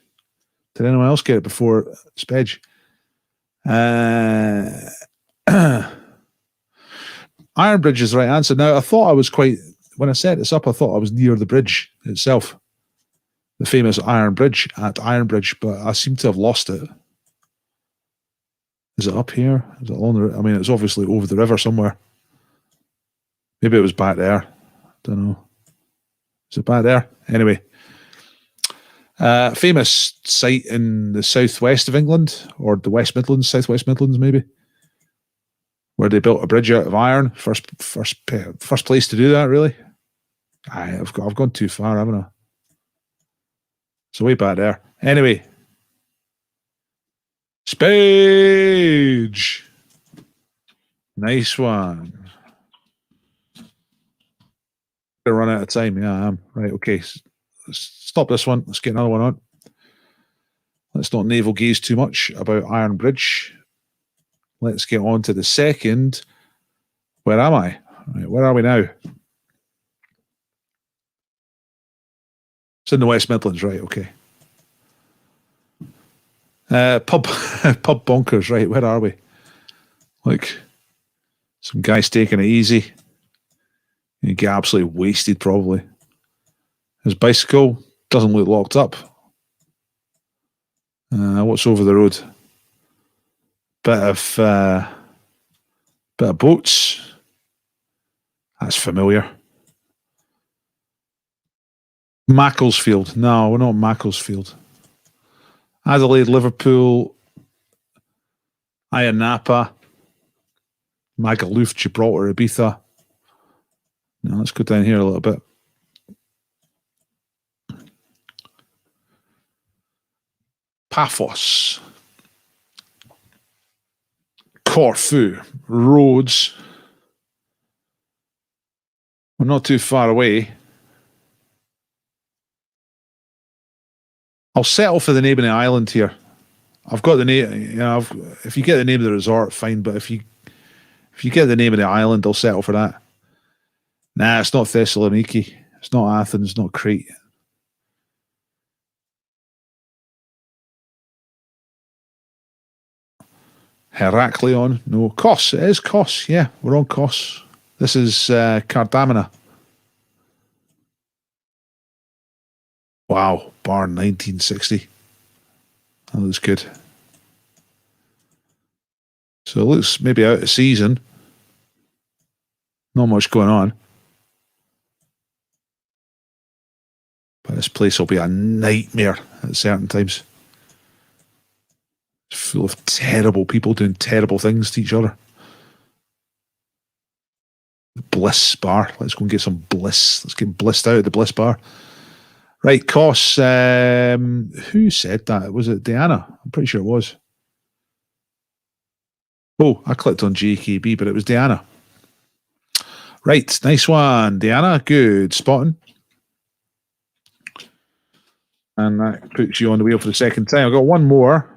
Did anyone else get it before Spedge? Ironbridge is the right answer. Now, I thought I was when I set this up, I thought I was near the bridge itself. The famous Iron Bridge at Ironbridge, but I seem to have lost it. Is it up here? Is it along the... I mean, it's obviously over the river somewhere. Maybe it was back there. Don't know. Is it back there? Anyway. Famous site in the southwest of England, or the West Midlands, southwest Midlands maybe, where they built a bridge out of iron. First place to do that, really. I've gone too far, haven't I? So way back there. Anyway. Spage. Nice one. Gonna run out of time. Yeah, I am. Right, okay. Let's stop this one. Let's get another one on. Let's not navel gaze too much about Iron Bridge. Let's get on to the second. Where am I? Right, where are we now? It's in the West Midlands, right? Okay. Pub bonkers, right? Where are we? Like some guy's taking it easy. You get absolutely wasted, probably. His bicycle doesn't look locked up. What's over the road? Bit of boats. That's familiar. Macclesfield. No, we're not Macclesfield. Adelaide, Liverpool, Ayia Napa, Magaluf, Gibraltar, Ibiza. Now let's go down here a little bit. Paphos, Corfu, Rhodes. We're not too far away. I'll settle for the name of the island here. I've got the name. You know, if you get the name of the resort, fine. But if you get the name of the island, I'll settle for that. Nah, it's not Thessaloniki. It's not Athens. It's not Crete. Heraklion. No. Kos. It is Kos. Yeah, we're on Kos. This is Cardamina. Wow. Barn 1960. That looks good. So it looks maybe out of season. Not much going on. But this place will be a nightmare at certain times. It's full of terrible people doing terrible things to each other. The Bliss Bar. Let's go and get some bliss. Let's get blissed out at the Bliss Bar. Right, Kos. Who said that? Was it Diana? I'm pretty sure it was. Oh, I clicked on JKB, but it was Diana. Right, nice one, Diana. Good spotting. And that puts you on the wheel for the second time. I've got one more.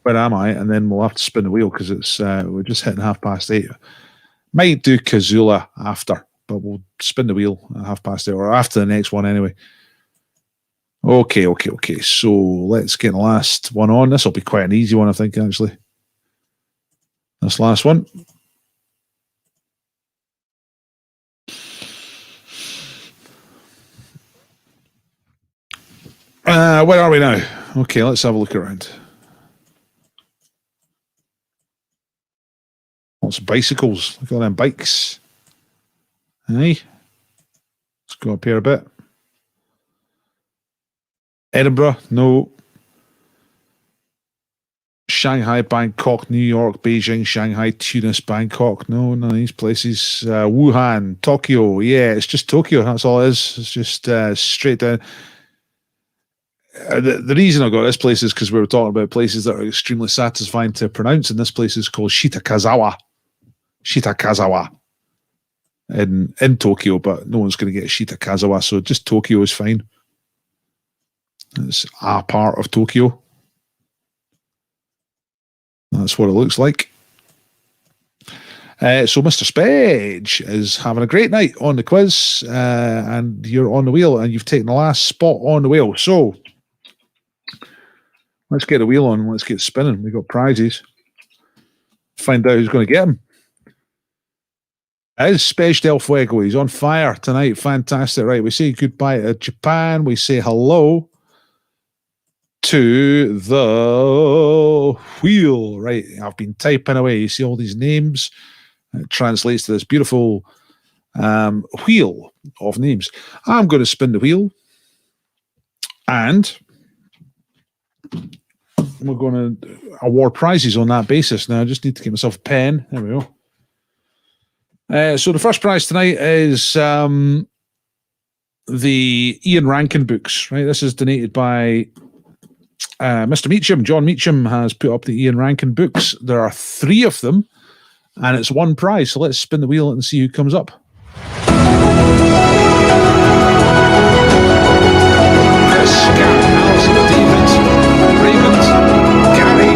Where am I? And then we'll have to spin the wheel because it's we're just hitting 8:30. Might do Kazula after, but we'll spin the wheel at 8:30 or after the next one anyway. Okay. So let's get the last one on. This will be quite an easy one, I think, actually. This last one. Where are we now? Okay, let's have a look around. Lots of bicycles. Look at all them bikes. Hey. Let's go up here a bit. Edinburgh, no. Shanghai, Bangkok, New York, Beijing, Shanghai, Tunis, Bangkok. No, none of these places. Wuhan, Tokyo. Yeah, it's just Tokyo. That's all it is. It's just straight down. The reason I got this place is because we were talking about places that are extremely satisfying to pronounce, and this place is called Shitakazawa. in Tokyo, but no one's going to get Shitakazawa, so just Tokyo is fine. It's a part of Tokyo. That's what it looks like. So Mr. Spedge is having a great night on the quiz, and you're on the wheel, and you've taken the last spot on the wheel. So let's get the wheel on. Let's get spinning. We've got prizes. Find out who's going to get them. It is Spedge Del Fuego. He's on fire tonight. Fantastic. Right, we say goodbye to Japan. We say hello to the wheel. Right, I've been typing away. You see all these names. It translates to this beautiful wheel of names. I'm going to spin the wheel, and we're going to award prizes on that basis. Now, I just need to get myself a pen. There we go. So the first prize tonight is the Ian Rankin books. Right, this is donated by Mr. Meacham. John Meacham has put up the Ian Rankin books. There are 3 of them, and it's one prize. So let's spin the wheel and see who comes up. Chris, Gareth, Alison, David, Raymond, Gary.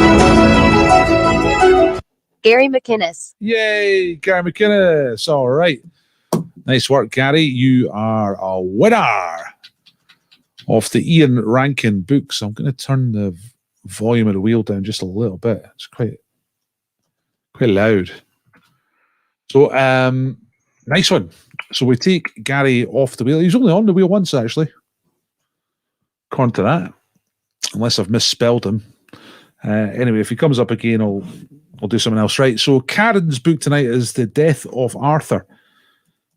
Gary McInnes. Yay, Gary McInnes. All right. Nice work, Gary. You are a winner of the Ian Rankin books. I'm going to turn the volume of the wheel down just a little bit. It's quite loud. So, nice one. So we take Gary off the wheel. He's only on the wheel once, actually, according to that, unless I've misspelled him. Anyway, if he comes up again, I'll do something else. Right. So Karen's book tonight is The Death of Arthur.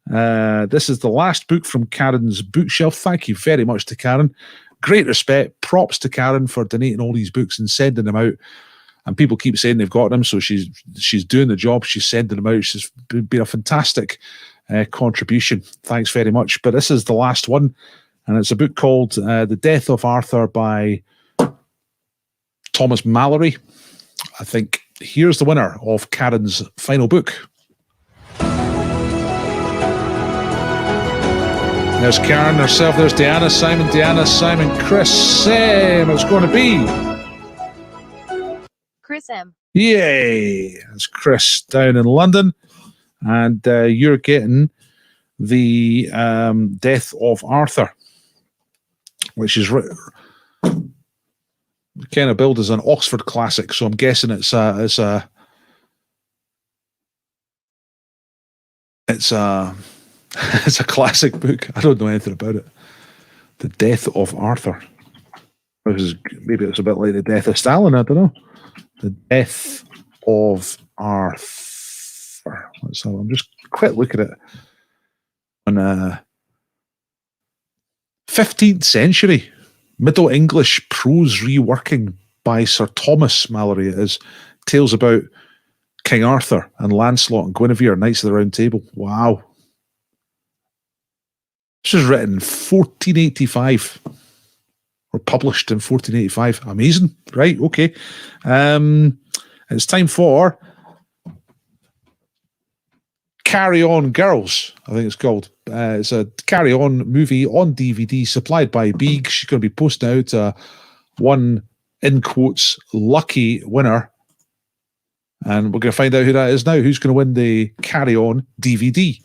This is the last book from Karen's bookshelf. Thank you very much to Karen. Great respect. Props to Karen for donating all these books and sending them out. And people keep saying they've got them, so she's doing the job. She's sending them out. She's been a fantastic contribution. Thanks very much. But this is the last one, and it's a book called The Death of Arthur by Thomas Mallory. I think here's the winner of Karen's final book. There's Karen herself. There's Diana, Simon, Chris. It's going to be Chris M. Yay! That's Chris down in London. And you're getting the Death of Arthur, which is kind of billed as an Oxford classic. So I'm guessing it's a classic book. I don't know anything about it. The Death of Arthur. Maybe it's a bit like the Death of Stalin. I don't know. The Death of Arthur. So I'm just quick look at it. On 15th century Middle English prose reworking by Sir Thomas Mallory. It is tales about King Arthur and Lancelot and Guinevere, Knights of the Round Table. Wow. This was written in 1485 or published in 1485. Amazing. Right, okay. It's time for Carry On Girls, I think it's called. It's a Carry On movie on DVD supplied by Beeg. She's going to be posting out one, in quotes, lucky winner. And we're going to find out who that is now. Who's going to win the Carry On DVD?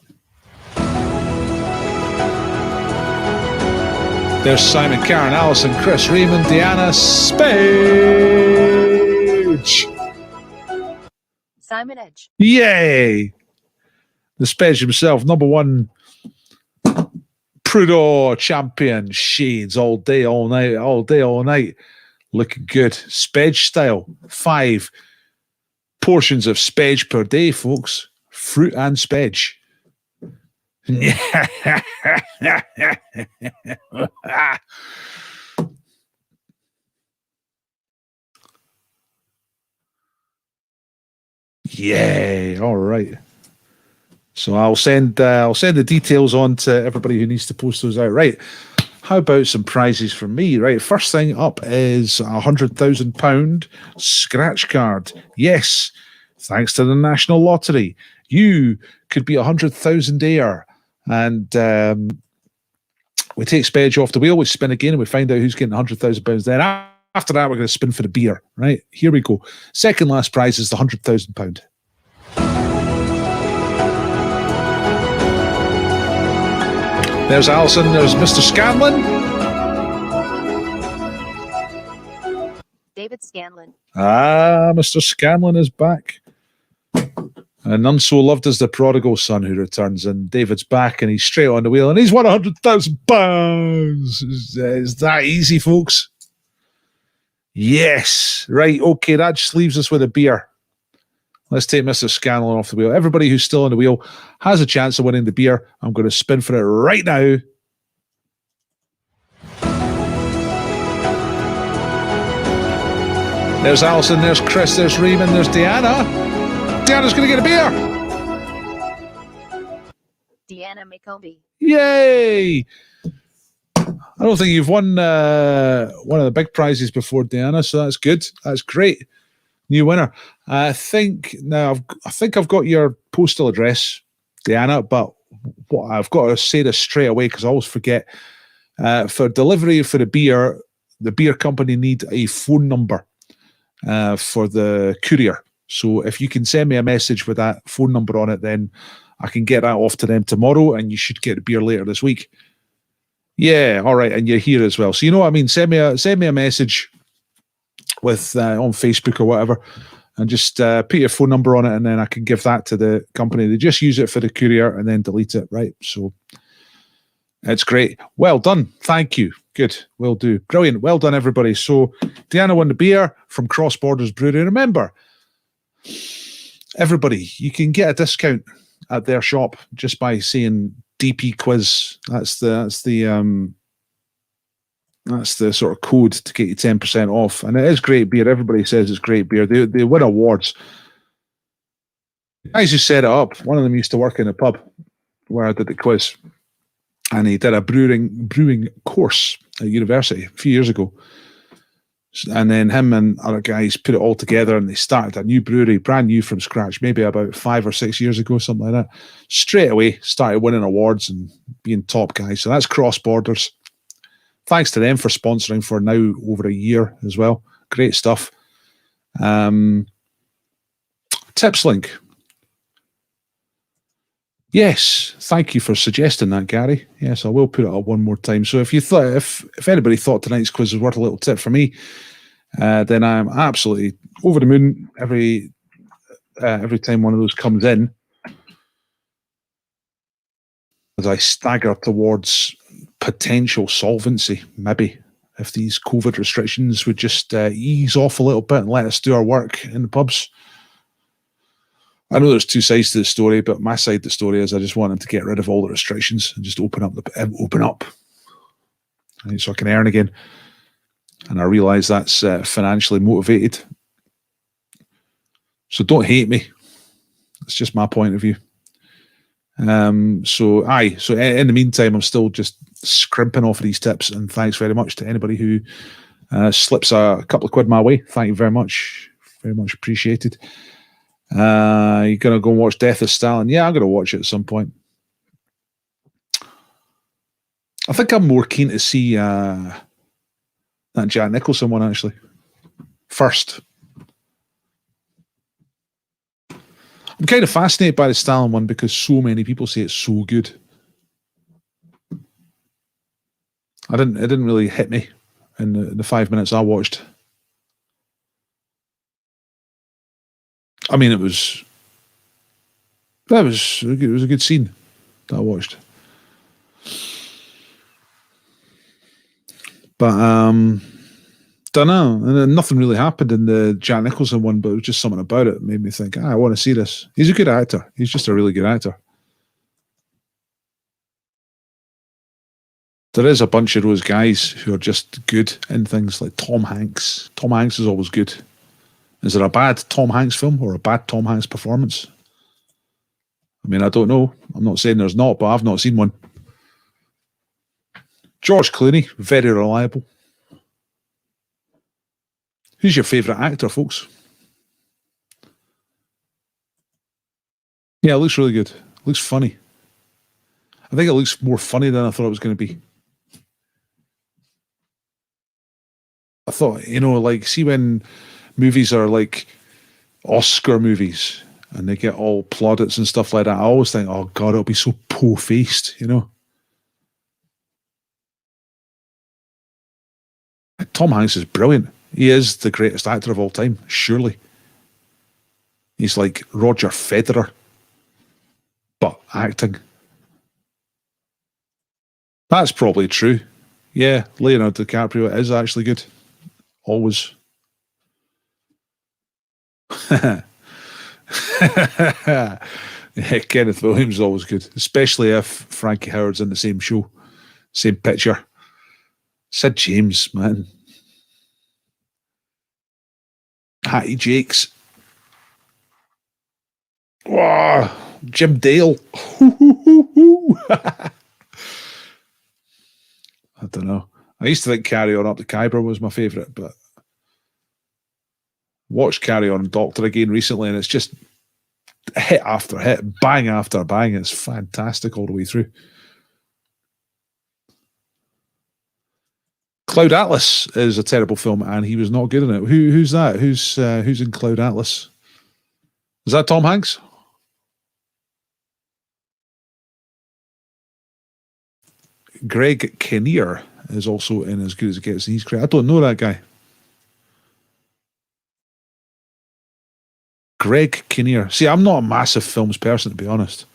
There's Simon, Karen, Alison, Chris, Raymond, Diana, Spage. Simon Edge. Yay! The Spage himself, number 1 Prudhoe champion. Shades all day, all night, all day, all night. Looking good. Spage style. 5 portions of Spage per day, folks. Fruit and Spage. Yay! All right. So I'll send the details on to everybody who needs to post those out. Right. How about some prizes from me? Right. First thing up is a £100,000 scratch card. Yes. Thanks to the National Lottery, you could be 100,000 air. And we take Spedge off the wheel, we spin again, and we find out who's getting £100,000. Then after that, we're going to spin for the beer, right? Here we go. Second last prize is the £100,000. There's Alison, there's Mr. Scanlon. David Scanlon. Mr. Scanlon is back. And none so loved as the prodigal son who returns. And David's back and he's straight on the wheel and he's won £100,000. Is that easy, folks? Yes. Right. Okay. That just leaves us with a beer. Let's take Mr. Scanlon off the wheel. Everybody who's still on the wheel has a chance of winning the beer. I'm going to spin for it right now. There's Alison, there's Chris, there's Raymond, there's Deanna. Deanna's going to get a beer. Deanna McCombie. Yay! I don't think you've won one of the big prizes before, Deanna, so that's good. That's great. New winner. I think I've got your postal address, Deanna, but what I've got to say this straight away because I always forget. For delivery for the beer company need a phone number for the courier. So if you can send me a message with that phone number on it, then I can get that off to them tomorrow, and you should get the beer later this week. Yeah, all right, and you're here as well. So you know what I mean. Send me a message with on Facebook or whatever, and just put your phone number on it, and then I can give that to the company. They just use it for the courier and then delete it, right? So it's great. Well done. Thank you. Good. Will do. Brilliant. Well done, everybody. So Deanna won the beer from Cross Borders Brewery. Remember, everybody, you can get a discount at their shop just by saying DP Quiz. That's the sort of code to get you 10% off. And it is great beer. Everybody says it's great beer. They win awards. The guys who set it up, one of them used to work in a pub where I did the quiz. And he did a brewing course at university a few years ago. And then him and other guys put it all together and they started a new brewery, brand new from scratch, maybe about 5 or 6 years ago, something like that. Straight away, started winning awards and being top guys. So that's Cross Borders. Thanks to them for sponsoring for now over a year as well. Great stuff. Tips link. Yes, thank you for suggesting that, Gary. Yes, I will put it up one more time. So if you thought, if anybody thought tonight's quiz was worth a little tip for me, then I'm absolutely over the moon every time one of those comes in, as I stagger towards potential solvency. Maybe if these COVID restrictions would just ease off a little bit and let us do our work in the pubs. I know there's two sides to the story, but my side of the story is I just want them to get rid of all the restrictions and just open up, so I can earn again. And I realise that's financially motivated. So don't hate me. It's just my point of view. So in the meantime, I'm still just scrimping off of these tips. And thanks very much to anybody who slips a couple of quid my way. Thank you very much. Very much appreciated. You're going to go and watch Death of Stalin? Yeah, I'm going to watch it at some point. I think I'm more keen to see that Jack Nicholson one, actually. First. I'm kind of fascinated by the Stalin one because so many people say it's so good. It didn't really hit me in the 5 minutes I watched. I mean, it was a good scene that I watched. But don't know. And then nothing really happened in the Jack Nicholson one, but it was just something about it that made me think, I want to see this. He's a good actor. He's just a really good actor. There is a bunch of those guys who are just good in things like Tom Hanks. Tom Hanks is always good. Is there a bad Tom Hanks film or a bad Tom Hanks performance? I mean, I don't know. I'm not saying there's not, but I've not seen one. George Clooney, very reliable. Who's your favourite actor, folks? Yeah, it looks really good. looks funny. I think it looks more funny than I thought it was going to be. I thought, you know, like, see when movies are like Oscar movies and they get all plaudits and stuff like that, I always think, oh God, it'll be so po-faced, you know? Tom Hanks is brilliant. He is the greatest actor of all time, surely. He's like Roger Federer, but acting. That's probably true. Yeah, Leonardo DiCaprio is actually good. Always. Yeah, Kenneth Williams is always good, especially if Frankie Howard's in the same show, same picture. Sid James, man. Hattie Jakes. Wow, Jim Dale. I don't know. I used to think Carry On Up to Khyber was my favourite, but watched Carry On Doctor again recently, and it's just hit after hit, bang after bang. It's fantastic all the way through. Cloud Atlas is a terrible film, and he was not good in it. Who's that? Who's in Cloud Atlas? Is that Tom Hanks? Greg Kinnear is also in As Good as It Gets. He's great. I don't know that guy. Greg Kinnear. See, I'm not a massive films person, to be honest.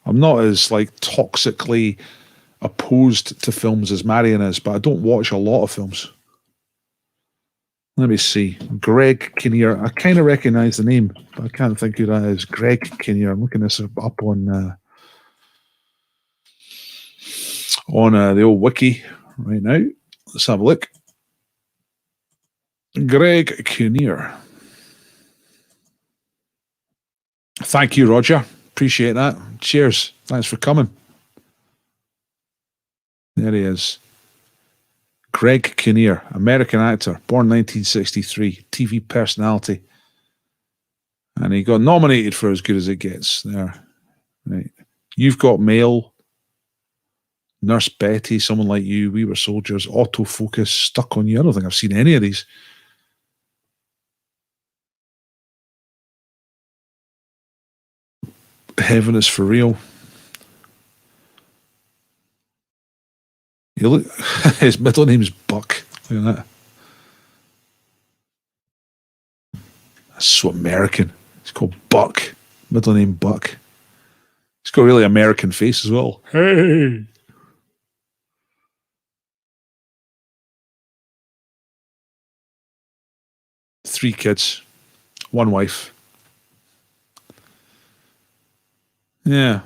I'm not as like toxically opposed to films as Marion is, but I don't watch a lot of films. Let me see. Greg Kinnear. I kind of recognize the name, but I can't think who that is. Greg Kinnear. I'm looking this up on the old wiki right now. Let's have a look. Greg Kinnear. Thank you, Roger. Appreciate that. Cheers. Thanks for coming. There he is. Greg Kinnear, American actor, born 1963, TV personality. And he got nominated for As Good as It Gets. There. Right. You've Got Mail, Nurse Betty, Someone Like You, We Were Soldiers, Autofocus, Stuck on You. I don't think I've seen any of these. Heaven Is For Real. You look, his middle name's Buck. Look at that. That's so American. He's called Buck. Middle name Buck. He's got a really American face as well. Hey. Three kids, one wife. Yeah.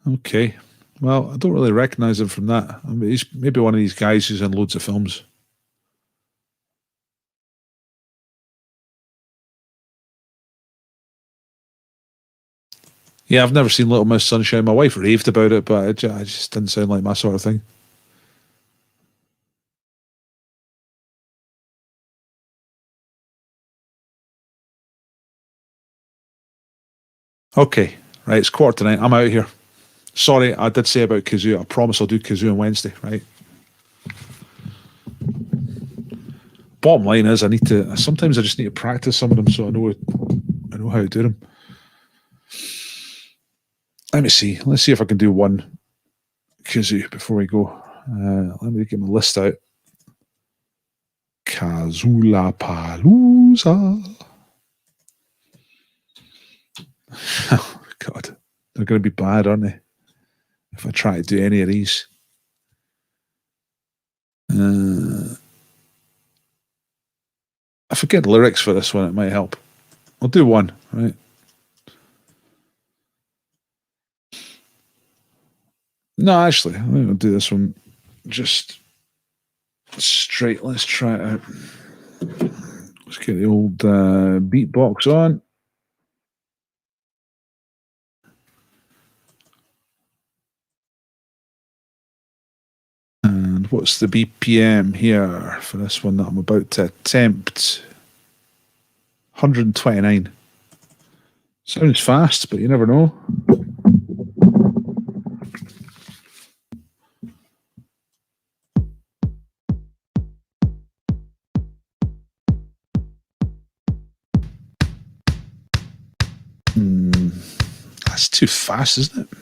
Okay. Well, I don't really recognize him from that. I mean, he's maybe one of these guys who's in loads of films. Yeah, I've never seen Little Miss Sunshine. My wife raved about it, but it just didn't sound like my sort of thing. Okay, right, it's 8:45. I'm out of here. Sorry, I did say about Kazoo. I promise I'll do Kazoo on Wednesday, right? Bottom line is, sometimes I just need to practice some of them so I know how to do them. Let me see. Let's see if I can do one Kazoo before we go. Let me get my list out. Kazula Palooza. Oh, God. They're going to be bad, aren't they? If I try to do any of these. I forget the lyrics for this one. It might help. I'll do one, right? No, actually, I'm going to do this one just straight. Let's try it out. Let's get the old beatbox on. And what's the BPM here for this one that I'm about to attempt? 129. Sounds fast, but you never know. That's too fast, isn't it?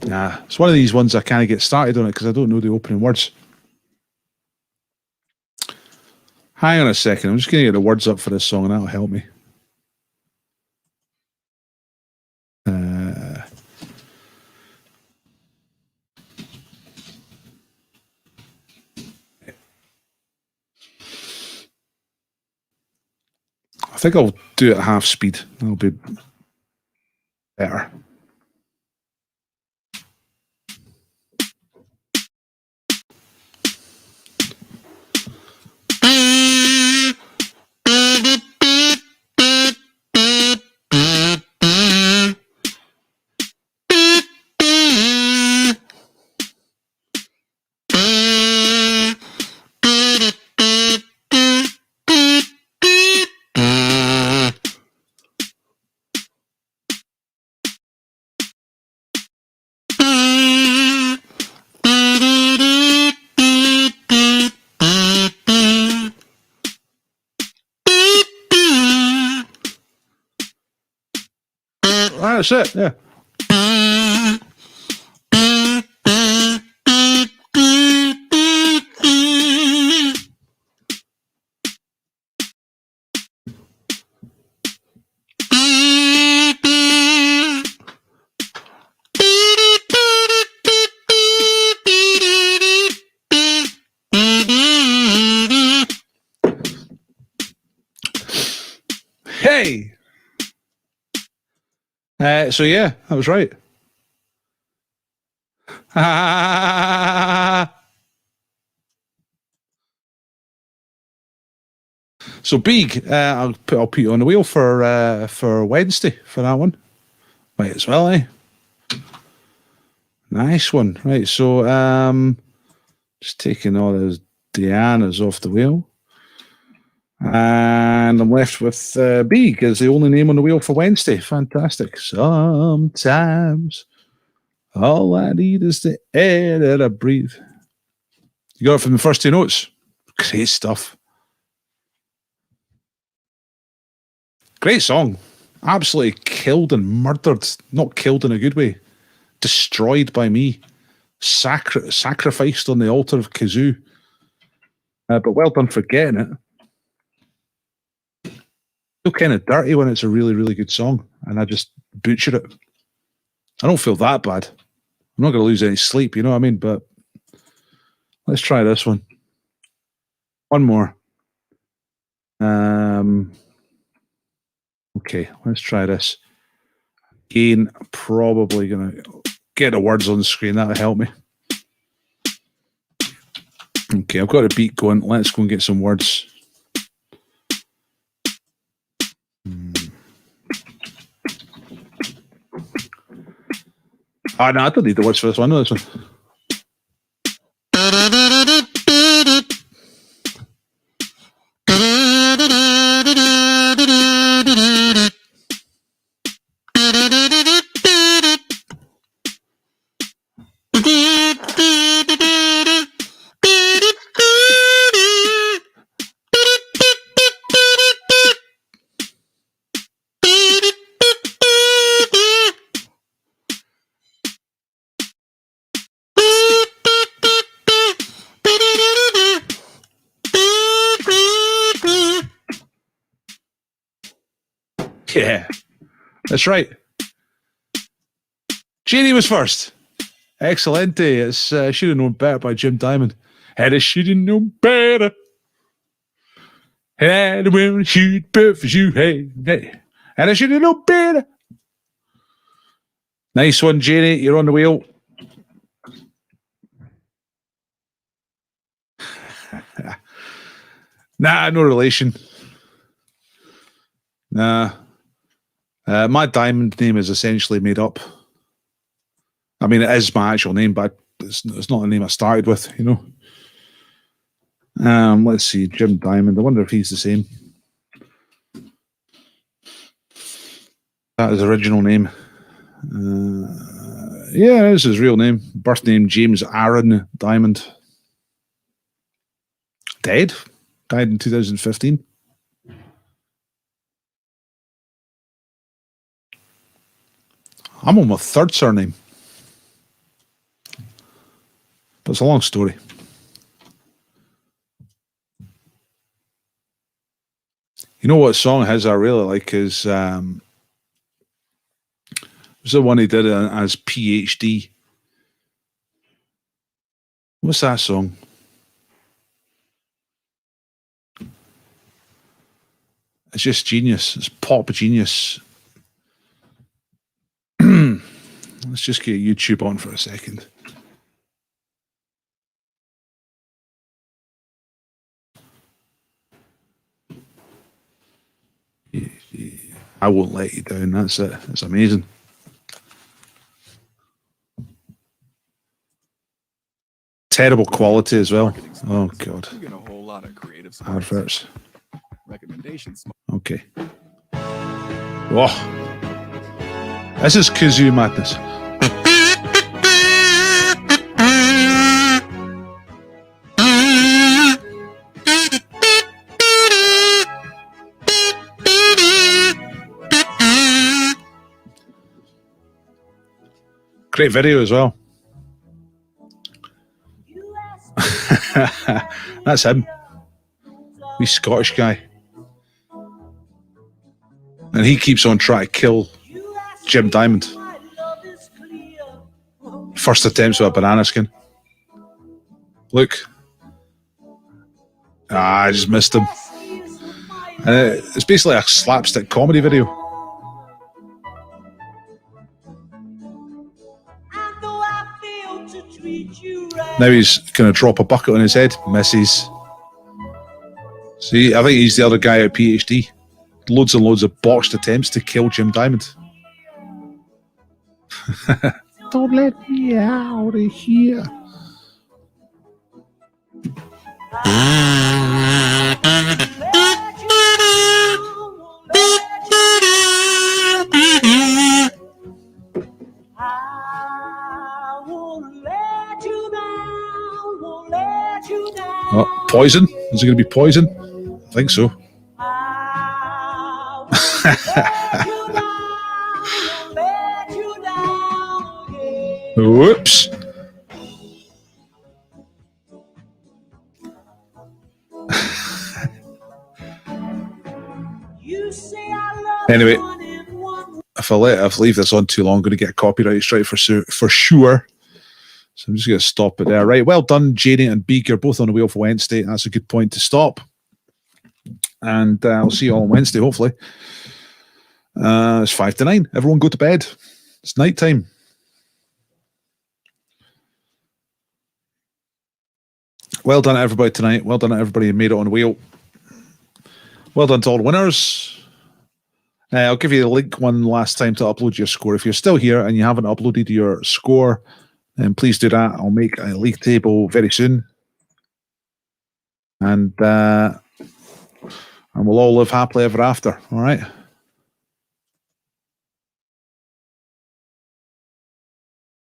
Nah, it's one of these ones I can't get started on it because I don't know the opening words. Hang on a second, I'm just going to get the words up for this song and that'll help me. I think I'll do it at half speed. That'll be better. That's it, yeah. Hey! So yeah, I was right. So Beag, I'll put you on the wheel for Wednesday for that one. Might as well, eh? Nice one. Right, so just taking all those Dianas off the wheel. And I'm left with Beag as the only name on the wheel for Wednesday. Fantastic. Sometimes all I need is the air that I breathe. You got it from the first two notes. Great stuff. Great song. Absolutely killed and murdered. Not killed in a good way. Destroyed by me. Sacrificed on the altar of Kazoo. But well done for getting it. Feel kind of dirty when it's a really, really good song and I just butcher it. I don't feel that bad. I'm not going to lose any sleep, you know what I mean? But let's try this one. One more. Okay, let's try this. Again, probably going to get the words on the screen. That'll help me. Okay, I've got a beat going. Let's go and get some words. Oh, no, I don't need the words for this one. I know this one. Yeah, that's right. Janie was first. Excellente. It's Should Have Known Better by Jim Diamond. Had I should have known better. Had I when I shoot better for you. Hey, and I should have known better. Nice one, Janie. You're on the wheel. Nah, no relation. Nah. My diamond name is essentially made up. I mean, it is my actual name, but it's not the name I started with, you know. Let's see, Jim Diamond. I wonder if he's the same. That is original name. Yeah, this is his real name. Birth name James Aaron Diamond. Died in 2015. I'm on my third surname. But it's a long story. You know what song his I really like is it was the one he did as PhD. What's that song? It's just genius. It's pop genius. Let's just get YouTube on for a second. I won't let you down. That's it. It's amazing. Terrible quality as well. Oh God. Adverts. Recommendations. Okay. Oh, this is kazoo madness. Great video as well. That's him. Wee Scottish guy. And he keeps on trying to kill Jim Diamond. First attempts with a banana skin. Look. I just missed him. It's basically a slapstick comedy video. Now he's going to drop a bucket on his head. Misses. See, I think he's the other guy at PhD. Loads and loads of botched attempts to kill Jim Diamond. Don't let me out of here. Oh, poison? Is it going to be poison? I think so. Whoops. Anyway, if I leave this on too long, I'm going to get a copyright strike for sure. So I'm just going to stop it there. Right, well done, Janie and Beak. You're both on the wheel for Wednesday. That's a good point to stop. And I'll see you all on Wednesday, hopefully. It's 5 to 9. Everyone go to bed. It's night time. Well done, everybody, tonight. Well done, everybody who made it on the wheel. Well done to all the winners. I'll give you the link one last time to upload your score. If you're still here and you haven't uploaded your score, then please do that. I'll make a league table very soon. And we'll all live happily ever after. All right?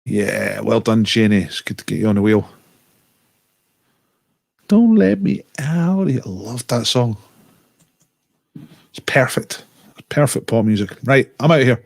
Yeah, well done, Janie. It's good to get you on the wheel. Don't let me out. I love that song. It's perfect. Perfect pop music. Right, I'm out of here.